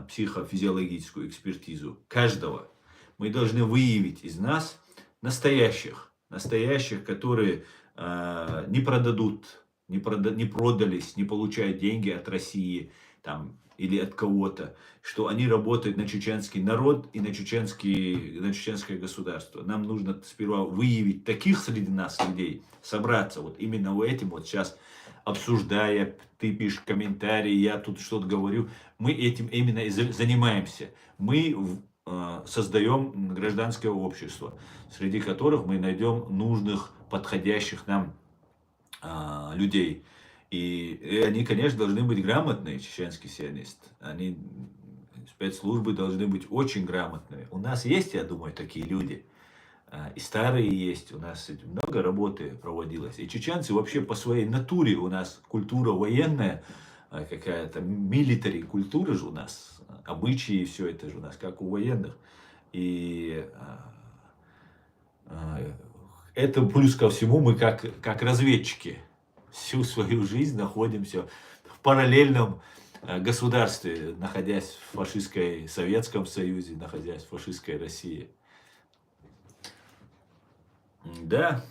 психофизиологическую экспертизу каждого. Мы должны выявить из нас настоящих, которые не продадут, не продались, не получают деньги от России там, или от кого-то, что они работают на чеченский народ и на чеченское государство. Нам нужно сперва выявить таких среди нас людей, собраться вот именно в этим вот сейчас, обсуждая, ты пишешь комментарии, я тут что-то говорю, мы этим именно и занимаемся. Мы создаем гражданское общество, среди которых мы найдем нужных, подходящих нам людей. И они, конечно, должны быть грамотные, чеченские сионисты. Они, спецслужбы должны быть очень грамотными. У нас есть, я думаю, такие люди. И старые есть, у нас много работы проводилось. И чеченцы вообще по своей натуре, у нас культура военная, какая-то милитари культура же у нас, обычаи, все это же у нас, как у военных. И это плюс ко всему мы как разведчики всю свою жизнь находимся в параллельном государстве, находясь в фашистской Советском Союзе, находясь в фашистской России. Да.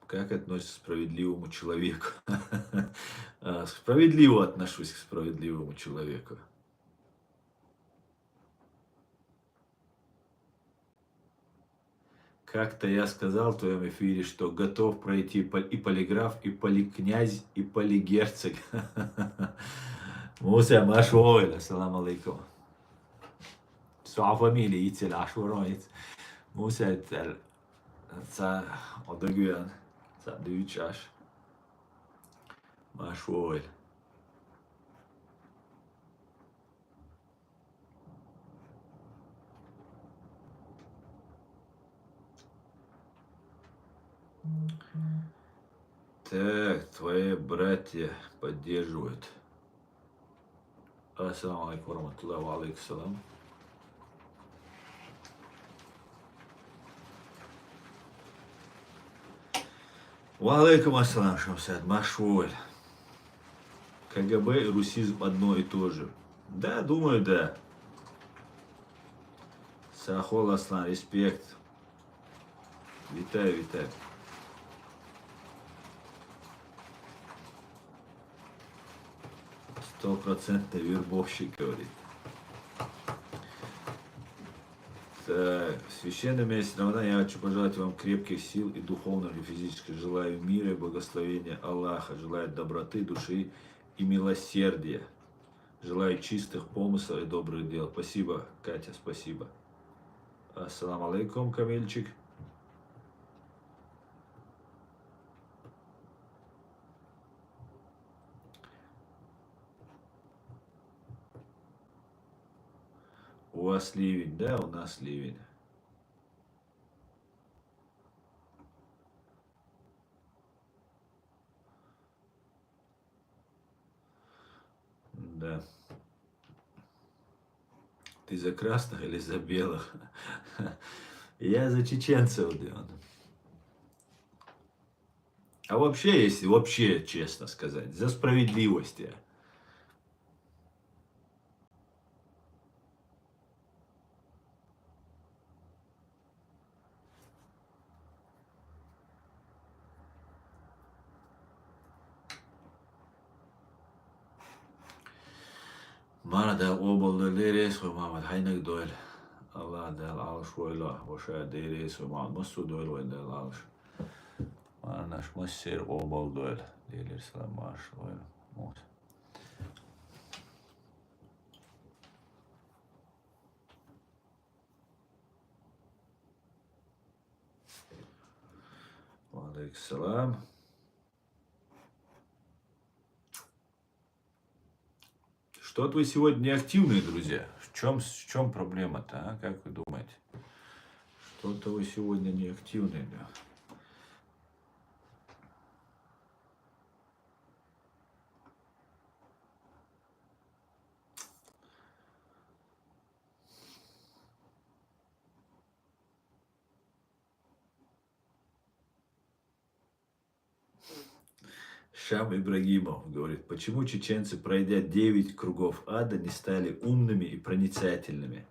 Как относишься к справедливому человеку? Справедливо отношусь к справедливому человеку. Как-то я сказал в твоем эфире, что готов пройти и полиграф, и поликнязь, и полигерцог. Musa Машвойль, ассаламу алейкум. Sua família itt til Ashwaroit. Musa sa odagüyan sa düçaş. Машвойль. Так, твои братья поддерживают. Ассаламу алейкум ва ва алейкум салам. Ва алейкум ассалам, Шамсад, Машвойль. КГБ и русизм одно и то же. Да, думаю, да. Сахол Аслан, респект. Витаю, витаю. Стопроцентный вербовщик, говорит. Так, священный месяц Рамадан, я хочу пожелать вам крепких сил и духовных, и физических. Желаю мира и благословения Аллаха. Желаю доброты, души и милосердия. Желаю чистых помыслов и добрых дел. Спасибо, Катя, спасибо. Ассаламу алейкум, Камильчик. У вас ливень, да, у нас ливень. Да. Ты за красных или за белых? Я за чеченцев, Дион. А вообще, если вообще честно сказать, за справедливость я. Mara del obol deres ve Muhammed Haynek doel. Allah del alış voyla. Boşa deres ve Muhammed Musu doel ve del alış. Mara naş Musir obol doel. Delir selam marş voyla. Mus. Алейкум. Что-то вы сегодня не активные, друзья. В чем проблема-то, а? Как вы думаете? Что-то вы сегодня не активные, да? Шам Ибрагимов говорит, почему чеченцы, пройдя 9 кругов ада, не стали умными и проницательными?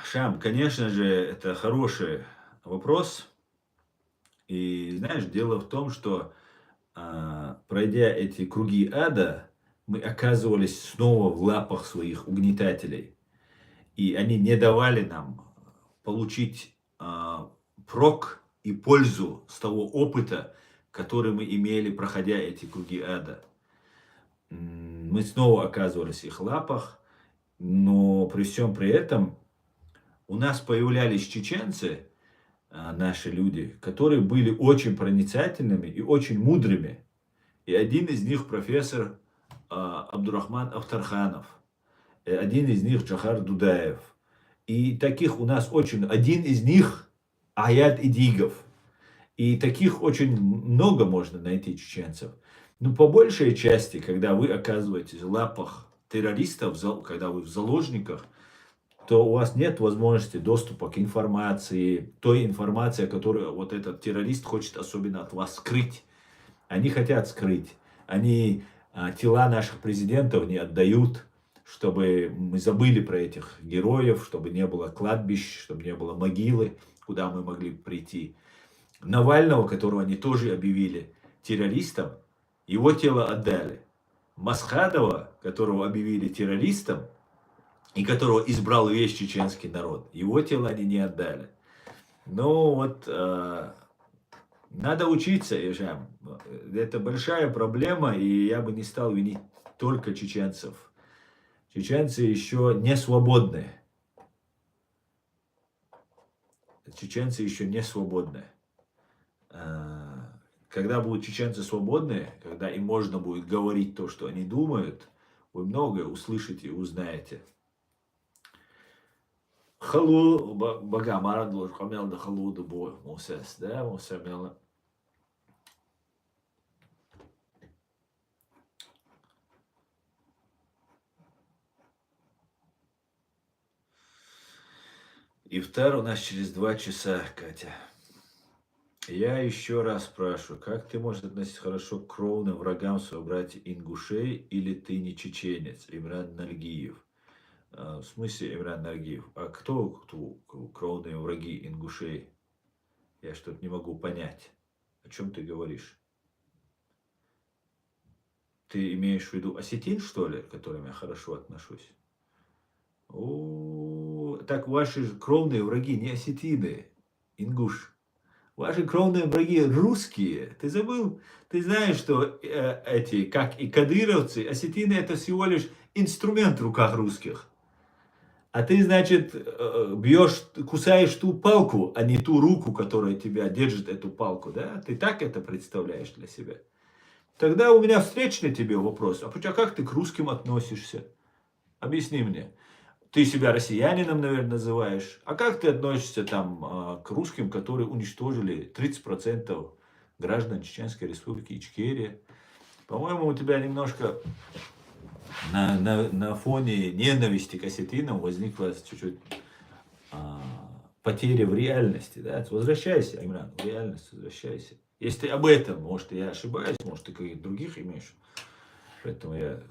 Шам, конечно же, это хороший вопрос. И знаешь, дело в том, что пройдя эти круги ада, мы оказывались снова в лапах своих угнетателей. И они не давали нам получить прок и пользу с того опыта, который мы имели, проходя эти круги ада. Мы снова оказывались в их лапах, но при всем при этом у нас появлялись чеченцы, наши люди, которые были очень проницательными и очень мудрыми. И один из них профессор Абдурахман Ахтарханов, и один из них Джахар Дудаев. И таких у нас очень, один из них Аят Идигов. И таких очень много можно найти чеченцев. Но по большей части, когда вы оказываетесь в лапах террористов, когда вы в заложниках, то у вас нет возможности доступа к информации, той информации, которую вот этот террорист хочет особенно от вас скрыть. Они хотят скрыть. Они тела наших президентов не отдают, чтобы мы забыли про этих героев, чтобы не было кладбищ, чтобы не было могилы, куда мы могли прийти. Навального, которого они тоже объявили террористом, его тело отдали. Масхадова, которого объявили террористом, и которого избрал весь чеченский народ, его тело они не отдали. Ну вот, надо учиться, Ижам. Это большая проблема, и я бы не стал винить только чеченцев. Чеченцы еще не свободны. Чеченцы еще не свободны. Когда будут чеченцы свободны, когда им можно будет говорить то, что они думают, вы многое услышите и узнаете. Халу бага марадло хамел да халу да бой мусес, да, мусамела. Ифтар у нас через 2 часа, Катя. Я еще раз спрашиваю, как ты можешь относиться хорошо к кровным врагам своего братья ингушей, или ты не чеченец, Имран Нальгиев? В смысле Имран Нальгиев? А кто кровные враги ингушей? Я что-то не могу понять. О чем ты говоришь? Ты имеешь в виду осетин, что ли, к которым я хорошо отношусь? Так ваши кровные враги не осетины, ингуш. Ваши кровные враги русские. Ты забыл? Ты знаешь, что эти, как и кадыровцы, осетины это всего лишь инструмент в руках русских. А ты, значит, бьешь, кусаешь ту палку, а не ту руку, которая тебя держит эту палку, да? Ты так это представляешь для себя? Тогда у меня встречный тебе вопрос. А как ты к русским относишься? Объясни мне. Ты себя россиянином, наверное, называешь. А как ты относишься там к русским, которые уничтожили 30% граждан Чеченской Республики Ичкерия? По-моему, у тебя немножко на фоне ненависти к осетинам возникла чуть-чуть потеря в реальности. Да? Возвращайся, Имран, в реальность возвращайся. Если ты об этом, может, я ошибаюсь, может, ты каких-то других имеешь. Поэтому я...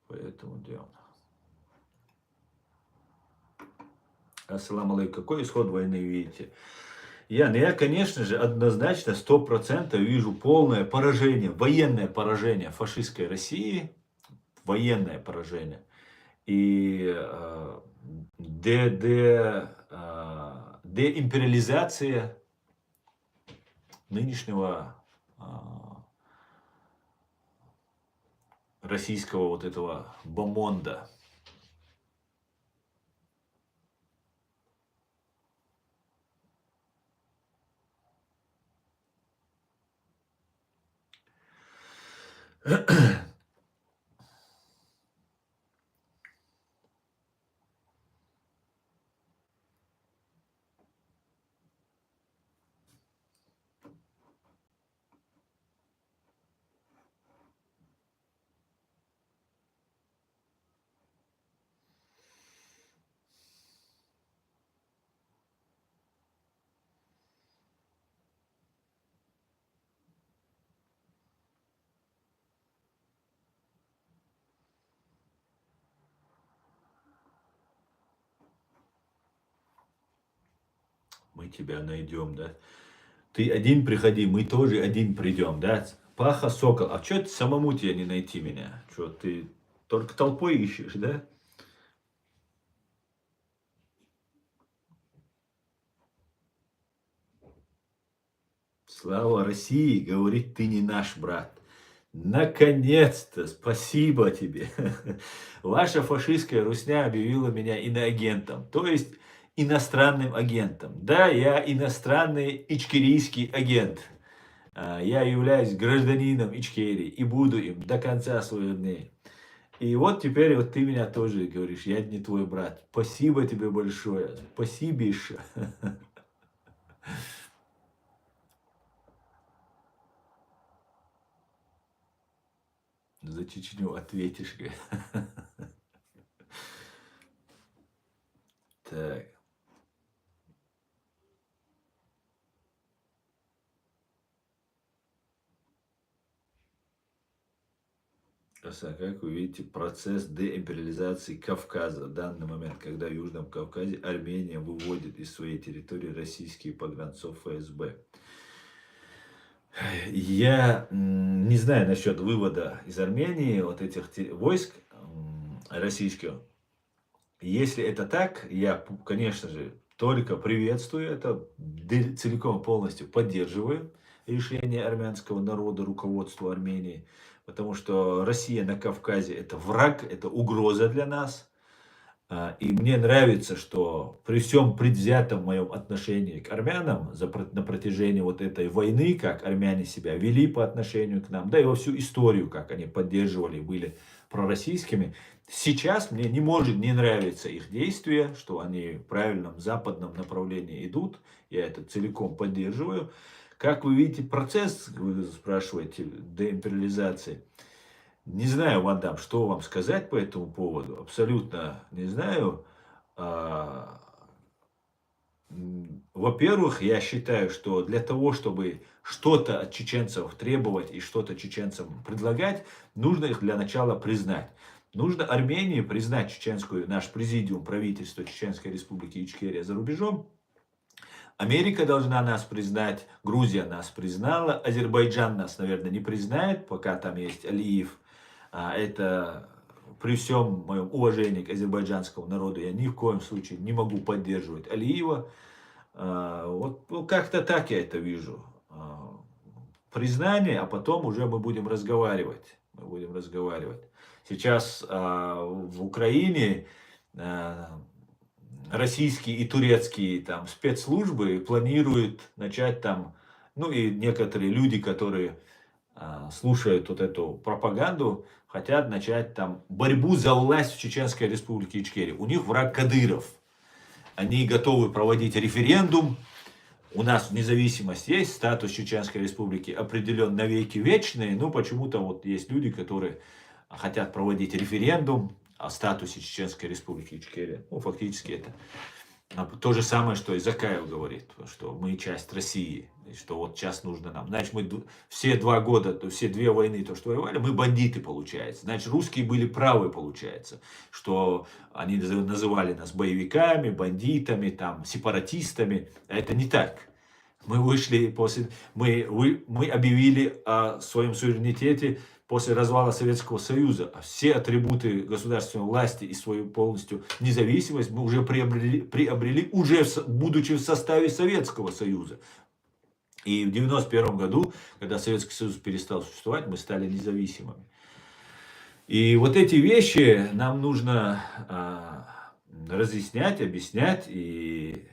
Поэтому дело. Ассаламу алейкум. Какой исход войны видите? Я, конечно же, однозначно 100% вижу полное поражение, военное поражение фашистской России, военное поражение. И деимпериализация нынешнего российского вот этого бомонда. Мы тебя найдем, да? Ты один приходи, мы тоже один придем, да? Паха, сокол. А что ты самому тебе не найти меня? Что, ты только толпой ищешь, да? Слава России, говорит, ты не наш брат. Наконец-то, спасибо тебе. Ваша фашистская русня объявила меня иноагентом, то есть иностранным агентом. Да, я иностранный ичкерийский агент. Я являюсь гражданином Ичкерии и буду им до конца своих дней. И вот теперь вот ты меня тоже говоришь, я не твой брат. Спасибо тебе большое. Спасибиша. За Чечню ответишь. Так. Как вы видите процесс деимпериализации Кавказа в данный момент, когда в Южном Кавказе Армения выводит из своей территории российские погранцов ФСБ? Я не знаю насчет вывода из Армении вот этих войск российских. Если это так, я, конечно же, только приветствую это, целиком полностью поддерживаю решение армянского народа, руководства Армении, потому что Россия на Кавказе это враг, это угроза для нас. И мне нравится, что при всем предвзятом моем отношении к армянам на протяжении вот этой войны, как армяне себя вели по отношению к нам, да и во всю историю, как они поддерживали, были пророссийскими, сейчас мне не может не нравиться их действия, что они в правильном западном направлении идут, я это целиком поддерживаю. Как вы видите процесс, вы спрашиваете, деимпериализации, не знаю, мадам, что вам сказать по этому поводу. Абсолютно не знаю. Во-первых, я считаю, что для того, чтобы что-то от чеченцев требовать и что-то чеченцам предлагать, нужно их для начала признать. Нужно Армении признать чеченскую, наш президиум, правительство Чеченской Республики Ичкерия за рубежом. Америка должна нас признать, Грузия нас признала, Азербайджан нас, наверное, не признает, пока там есть Алиев. Это при всем моем уважении к азербайджанскому народу, я ни в коем случае не могу поддерживать Алиева. Вот ну, как-то так я это вижу. Признание, а потом уже мы будем разговаривать. Сейчас в Украине российские и турецкие там спецслужбы планируют начать там, ну и некоторые люди, которые слушают вот эту пропаганду, хотят начать там борьбу за власть в Чеченской Республике Ичкерия. У них враг Кадыров. Они готовы проводить референдум. У нас независимость есть, статус Чеченской Республики определен навеки вечный. Но почему-то вот есть люди, которые хотят проводить референдум о статусе Чеченской Республики Ичкерия. Ну, фактически это то же самое, что и Закаев говорит, что мы часть России, и что вот сейчас нужно нам. Значит, мы все 2 года, все 2 войны, то, что воевали, мы бандиты, получается. Значит, русские были правы, получается, что они называли нас боевиками, бандитами, там, сепаратистами. А это не так. Мы вышли после, мы объявили о своем суверенитете после развала Советского Союза. Все атрибуты государственной власти и свою полностью независимость мы уже приобрели уже будучи в составе Советского Союза. И в 1991 году, когда Советский Союз перестал существовать, мы стали независимыми. И вот эти вещи нам нужно разъяснять, объяснять. И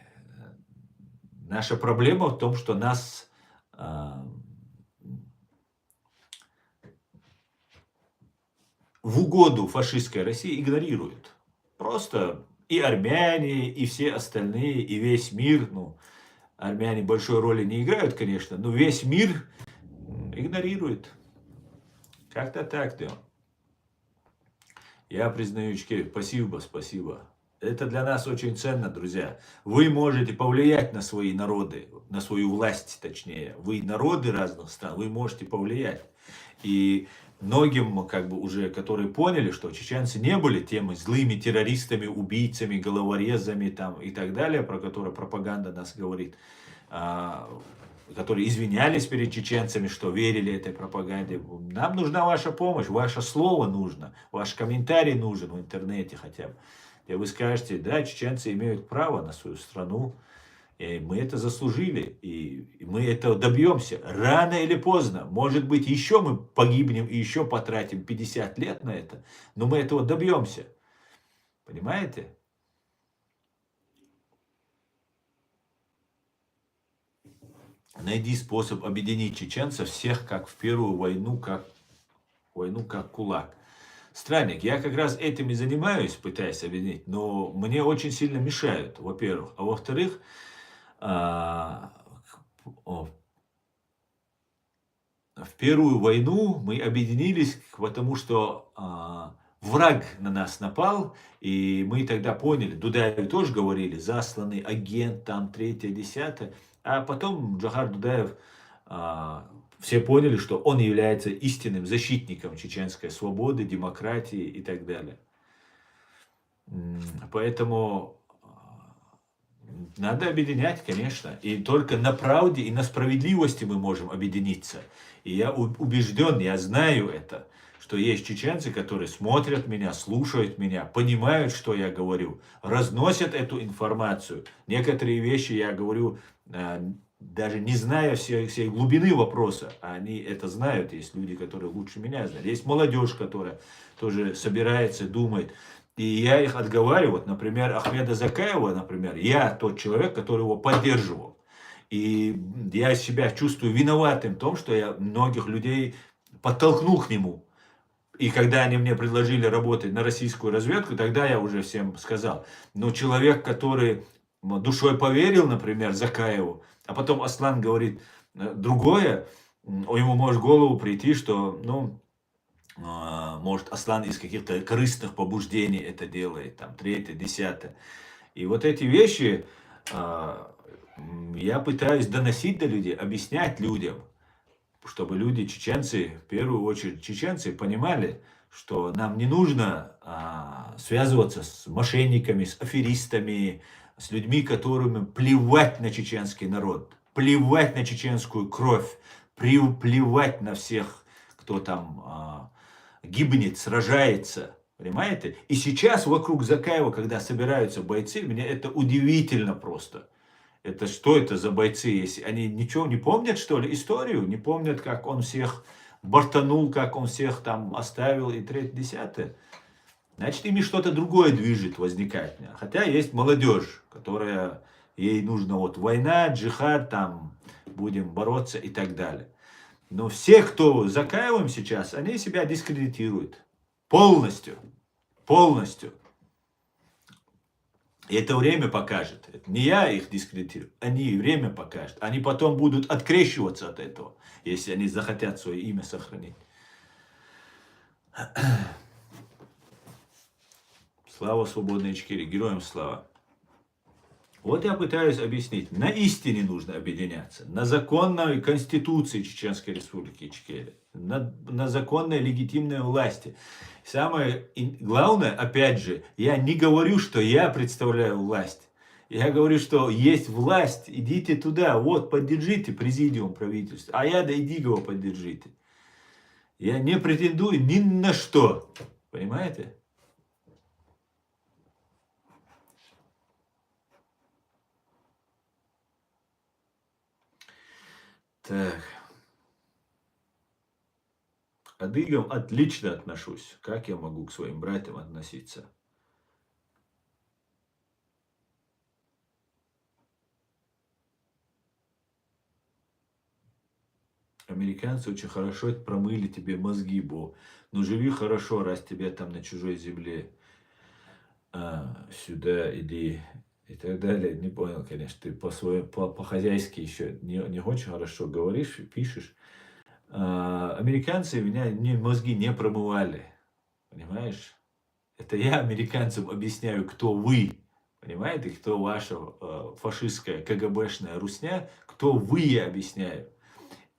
наша проблема в том, что нас в угоду фашистской России игнорируют. Просто и армяне, и все остальные, и весь мир, ну, армяне большой роли не играют, конечно, но весь мир игнорирует. Как-то так, да. Я признаю Ичкерию. Спасибо. Это для нас очень ценно, друзья. Вы можете повлиять на свои народы, на свою власть, точнее. Вы народы разных стран, вы можете повлиять. И многим, как бы уже, которые поняли, что чеченцы не были теми злыми террористами, убийцами, головорезами там, и так далее, про которые пропаганда нас говорит, которые извинялись перед чеченцами, что верили этой пропаганде. Нам нужна ваша помощь, ваше слово нужно, ваш комментарий нужен в интернете хотя бы. Где вы скажете, да, чеченцы имеют право на свою страну, И мы это заслужили, и мы этого добьемся. Рано или поздно, может быть, еще мы погибнем и еще потратим 50 лет на это, но мы этого добьемся. Понимаете? Найди способ объединить чеченцев всех, как в первую войну, как кулак. Странник, я как раз этим и занимаюсь, пытаясь объединить, но мне очень сильно мешают, во-первых. А во-вторых, в первую войну мы объединились, потому что враг на нас напал, и мы тогда поняли, Дудаеву тоже говорили, засланный агент, там, третье, десятое. А потом Джохар Дудаев, все поняли, что он является истинным защитником чеченской свободы, демократии и так далее. Поэтому надо объединять, конечно. И только на правде и на справедливости мы можем объединиться. И я убежден, я знаю это, что есть чеченцы, которые смотрят меня, слушают меня, понимают, что я говорю, разносят эту информацию. Некоторые вещи я говорю, даже не зная всей глубины вопроса, они это знают. Есть люди, которые лучше меня знают. Есть молодежь, которая тоже собирается, думает. И я их отговариваю. Вот, например, Ахмеда Закаева, например, я тот человек, который его поддерживал. И я себя чувствую виноватым в том, что я многих людей подтолкнул к нему. И когда они мне предложили работать на российскую разведку, тогда я уже всем сказал. Но человек, который душой поверил, например, Закаеву, а потом Аслан говорит другое, ему может в голову прийти, что, может, Аслан из каких-то корыстных побуждений это делает, там, третье, десятое. И вот эти вещи я пытаюсь доносить до людей, объяснять людям, чтобы люди, чеченцы, в первую очередь чеченцы, понимали, что нам не нужно связываться с мошенниками, с аферистами, с людьми, которым плевать на чеченский народ, плевать на чеченскую кровь, плевать на всех, кто там гибнет, сражается. Понимаете? И сейчас вокруг Закаева, когда собираются бойцы, мне это удивительно просто. Это что это за бойцы? Если они ничего не помнят, что ли, историю? Не помнят, как он всех бортанул, как он всех там оставил и третье, десятое? Значит, ими что-то другое движет, возникает. Хотя есть молодежь, которая, ей нужно вот война, джихад, там, будем бороться и так далее. Но все, кто за Закаевым сейчас, они себя дискредитируют. Полностью. Полностью. И это время покажет. Это не я их дискредитирую, они время покажет. Они потом будут открещиваться от этого, если они захотят свое имя сохранить. Слава свободной Ичкерии, героям слава. Вот я пытаюсь объяснить. На истине нужно объединяться. На законной конституции Чеченской Республики Ичкерия. На законной легитимной власти. Самое главное, опять же, я не говорю, что я представляю власть. Я говорю, что есть власть, идите туда, вот, поддержите президиум правительства. А я, да иди его поддержите. Я не претендую ни на что. Понимаете? Так. К адыгам отлично отношусь. Как я могу к своим братьям относиться? Американцы очень хорошо промыли тебе мозги, Бо. Ну живи хорошо, раз тебе там на чужой земле. Сюда иди и так далее. Не понял, конечно, ты по-хозяйски еще не очень хорошо говоришь, пишешь. Американцы меня мозги не промывали. Понимаешь? Это я американцам объясняю, кто вы. Понимаете, кто ваша фашистская КГБшная русня, кто вы, я объясняю.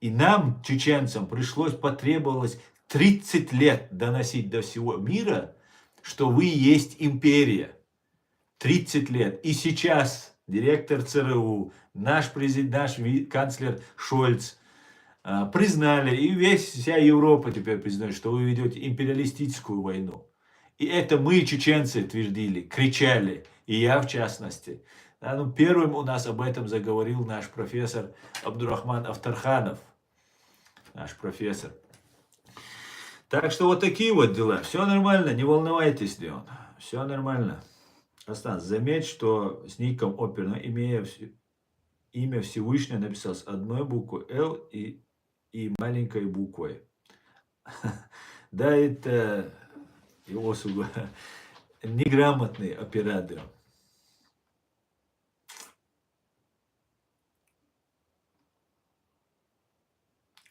И нам, чеченцам, потребовалось 30 лет доносить до всего мира, что вы есть империя. 30 лет. И сейчас директор ЦРУ, наш президент, наш канцлер Шольц признали, и вся Европа теперь признает, что вы ведете империалистическую войну. И это мы, чеченцы, твердили, кричали, и я в частности. Да, ну, первым у нас об этом заговорил наш профессор Абдурахман Автарханов, наш профессор. Так что вот такие вот дела. Все нормально, не волнуйтесь, Леон. Все нормально. Остан, заметь, что с ником оперно, имя Всевышнего написал с одной буквой Л и маленькой буквой. Да, это его неграмотный оператор.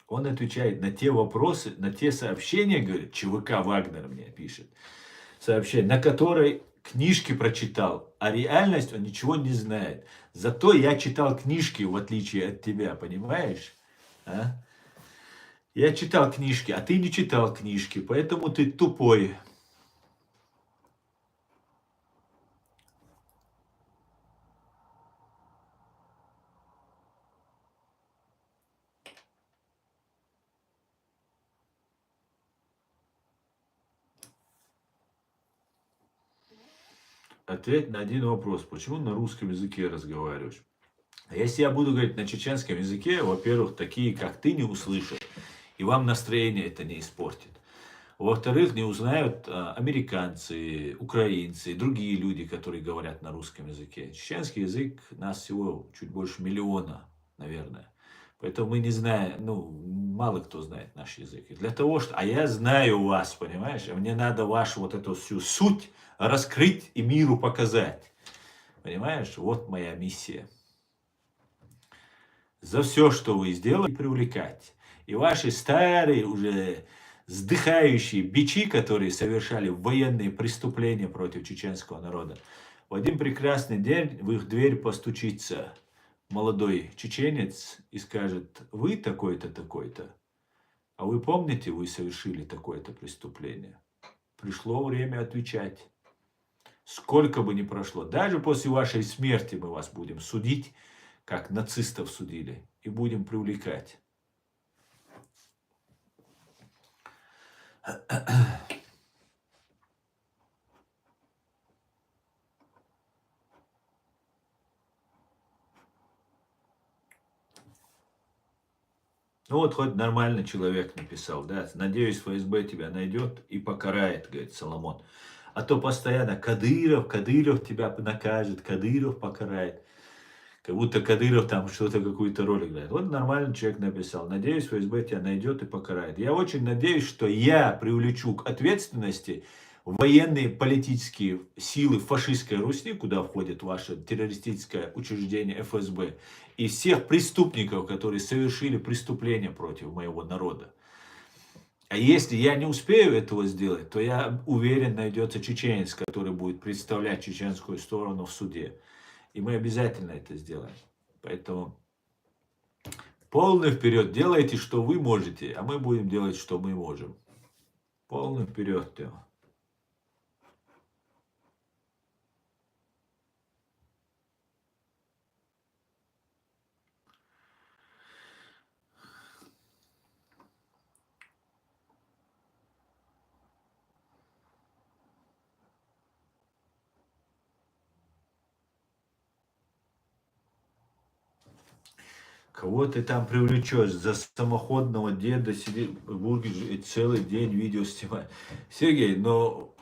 Он отвечает на те вопросы, на те сообщения, говорит, ЧВК Вагнер мне пишет, сообщение, на которые книжки прочитал, а реальность он ничего не знает. Зато я читал книжки, в отличие от тебя, понимаешь? А? Я читал книжки, а ты не читал книжки, поэтому ты тупой. Ответь на один вопрос. Почему на русском языке разговариваешь? Если я буду говорить на чеченском языке, во-первых, такие, как ты, не услышат. И вам настроение это не испортит. Во-вторых, не узнают американцы, украинцы, другие люди, которые говорят на русском языке. Чеченский язык нас всего чуть больше миллиона, наверное. Поэтому мы не знаем, ну, мало кто знает наш язык. И для того, что... А я знаю вас, понимаешь? А мне надо вашу вот эту всю суть раскрыть и миру показать. Понимаешь? Вот моя миссия. За все, что вы сделали, привлекать. И ваши старые уже сдыхающие бичи, которые совершали военные преступления против чеченского народа, в один прекрасный день в их дверь постучится молодой чеченец и скажет: вы такой-то, такой-то, а вы помните, вы совершили такое-то преступление? Пришло время отвечать. Сколько бы ни прошло, даже после вашей смерти мы вас будем судить, как нацистов судили, и будем привлекать. Ну вот хоть нормальный человек написал, да, надеюсь, ФСБ тебя найдет и покарает, говорит Соломон. А то постоянно Кадыров, Кадыров тебя накажет, Кадыров покарает. Как будто Кадыров там что-то, какую-то роль играет. Вот нормальный человек написал. Надеюсь, ФСБ тебя найдет и покарает. Я очень надеюсь, что я привлечу к ответственности военные политические силы фашистской Руси, куда входит ваше террористическое учреждение ФСБ, и всех преступников, которые совершили преступления против моего народа. А если я не успею этого сделать, то я уверен, найдется чеченец, который будет представлять чеченскую сторону в суде. И мы обязательно это сделаем. Поэтому полный вперед. Делайте, что вы можете, а мы будем делать, что мы можем. Полный вперед, Тео. Кого ты там привлечешь? За самоходного деда сидит в бургере и целый день видео снимает. Сергей, но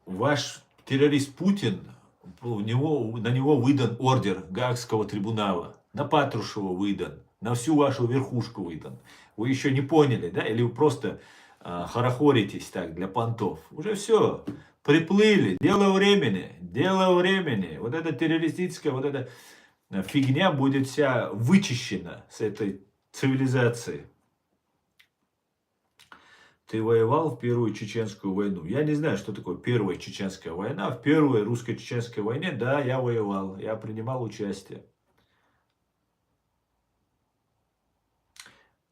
ваш террорист Путин, на него выдан ордер Гаагского трибунала. На Патрушева выдан. На всю вашу верхушку выдан. Вы еще не поняли, да? Или вы просто хорохоритесь так для понтов? Уже все. Приплыли. Дело времени. Дело времени. Вот эта террористическая, вот эта фигня будет вся вычищена с этой цивилизации. Ты воевал в Первую Чеченскую войну. Я не знаю, что такое Первая Чеченская война. В Первой русско-чеченской войне, да, я воевал. Я принимал участие.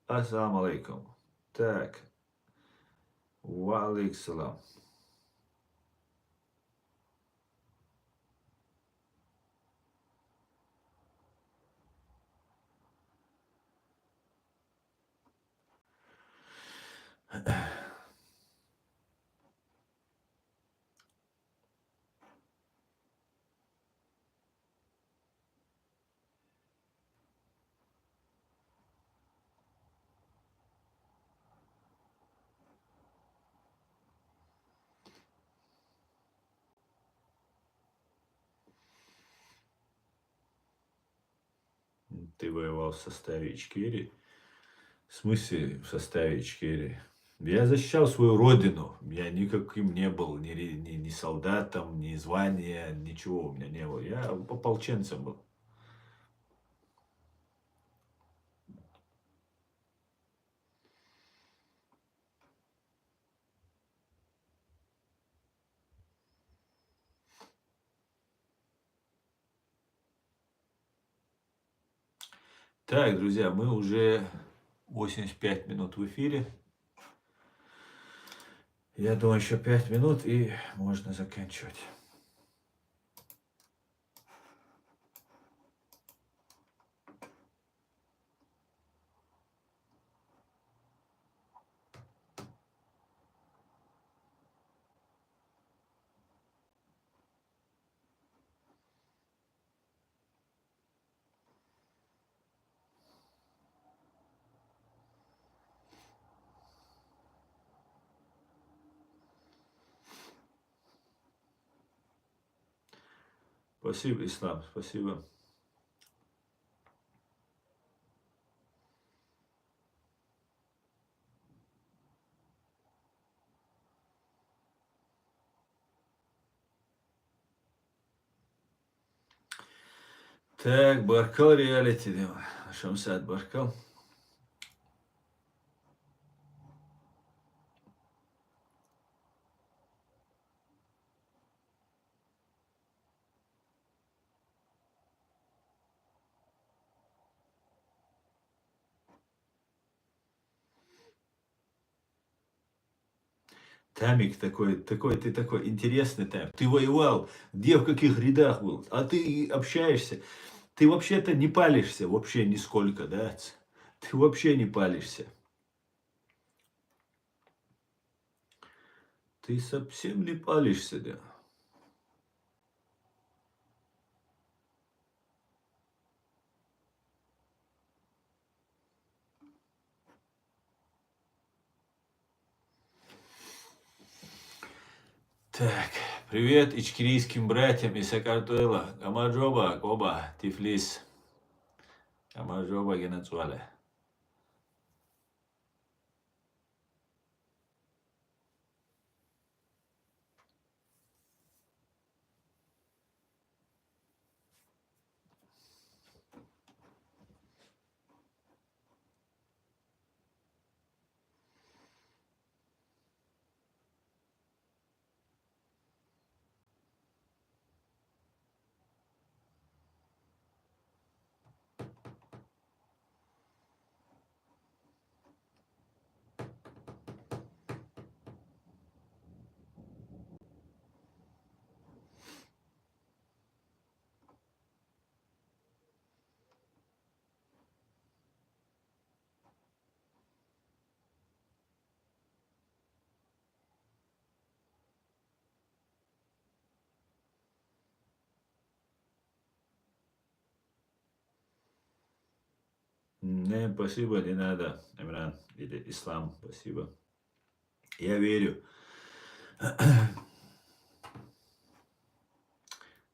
Ассаламу алейкум. Так. Ва алейкум. Ты воевал в составе Ичкерии. В смысле в составе Ичкерии? Я защищал свою родину. Я никаким не был, ни солдатом, ни звания, ничего у меня не было. Я ополченцем был. Так, друзья, мы уже 85 минут в эфире. Я думаю, еще 5 минут и можно заканчивать. Спасибо, Ислам, спасибо. Так, Баркал реалити, Шамсад Баркал. Тамик ты такой интересный там. Ты воевал, где, в каких рядах был, а ты общаешься. Ты вообще-то не палишься, вообще нисколько, да? Ты вообще не палишься. Ты совсем не палишься, да? Так, привет ичкерийским братьям из Сакартуэла. Гамаджоба, Коба, Тифлис. Гамаджоба, Генацуале. Не, спасибо, не надо, Имран, или Ислам, спасибо. Я верю.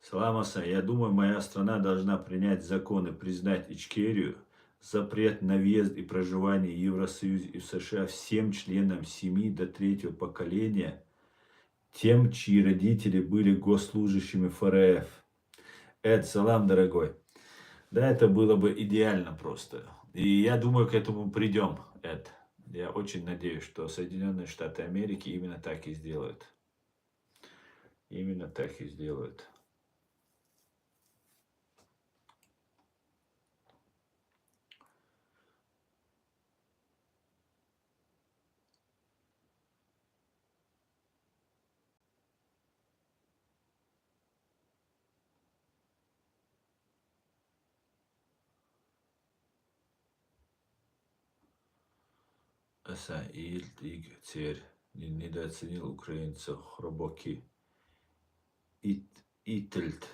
Салам Асан, я думаю, моя страна должна принять законы, признать Ичкерию, запрет на въезд и проживание в Евросоюзе и в США всем членам семьи до 3-го поколения, тем, чьи родители были госслужащими ФРФ. Эд, салам, дорогой. Да, это было бы идеально просто. И я думаю, к этому придем, Эд. Я очень надеюсь, что Соединенные Штаты Америки именно так и сделают. Именно так и сделают. Аса Ильтиг Церь недооценил украинцев хробоки. Ительт.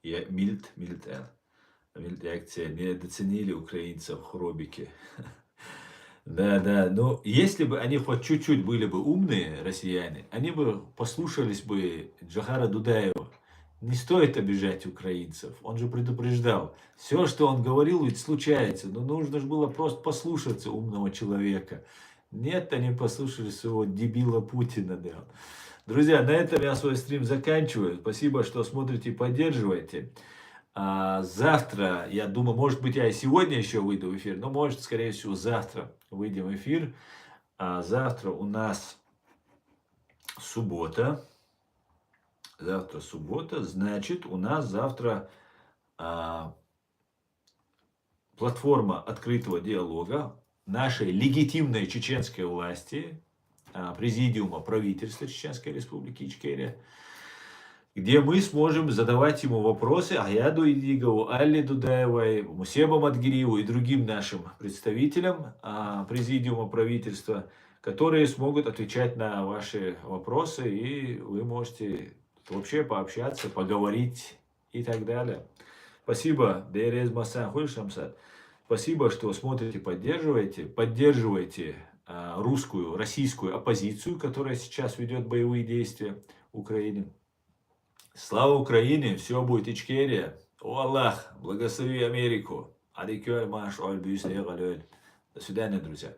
Я Мильтел. Реакция. Недооценили украинцев хробики. Да, да. Ну, если бы они хоть чуть-чуть были бы умные, россияне, они бы послушались бы Джохара Дудаева Не стоит обижать украинцев. Он же предупреждал. Все, что он говорил, ведь случается. Но нужно же было просто послушаться умного человека. Нет, они послушали своего дебила Путина. Да. Друзья, на этом я свой стрим заканчиваю. Спасибо, что смотрите и поддерживаете. Завтра, я думаю, может быть, я и сегодня еще выйду в эфир, но может, скорее всего, завтра выйдем в эфир. Завтра у нас суббота. Завтра суббота, значит, у нас завтра платформа открытого диалога нашей легитимной чеченской власти, президиума правительства Чеченской Республики Ичкерия, где мы сможем задавать ему вопросы Аяду Идигову, Алле Дудаевой, Мусебу Мадгириеву и другим нашим представителям президиума правительства, которые смогут отвечать на ваши вопросы, и вы можете вообще пообщаться, поговорить и так далее. Спасибо, Дерез Масан Хульшамсад. Спасибо, что смотрите, поддерживаете русскую, российскую оппозицию, которая сейчас ведет боевые действия в Украине. Слава Украине, все будет Ичкерия. О Аллах, благослови Америку. До свидания, друзья.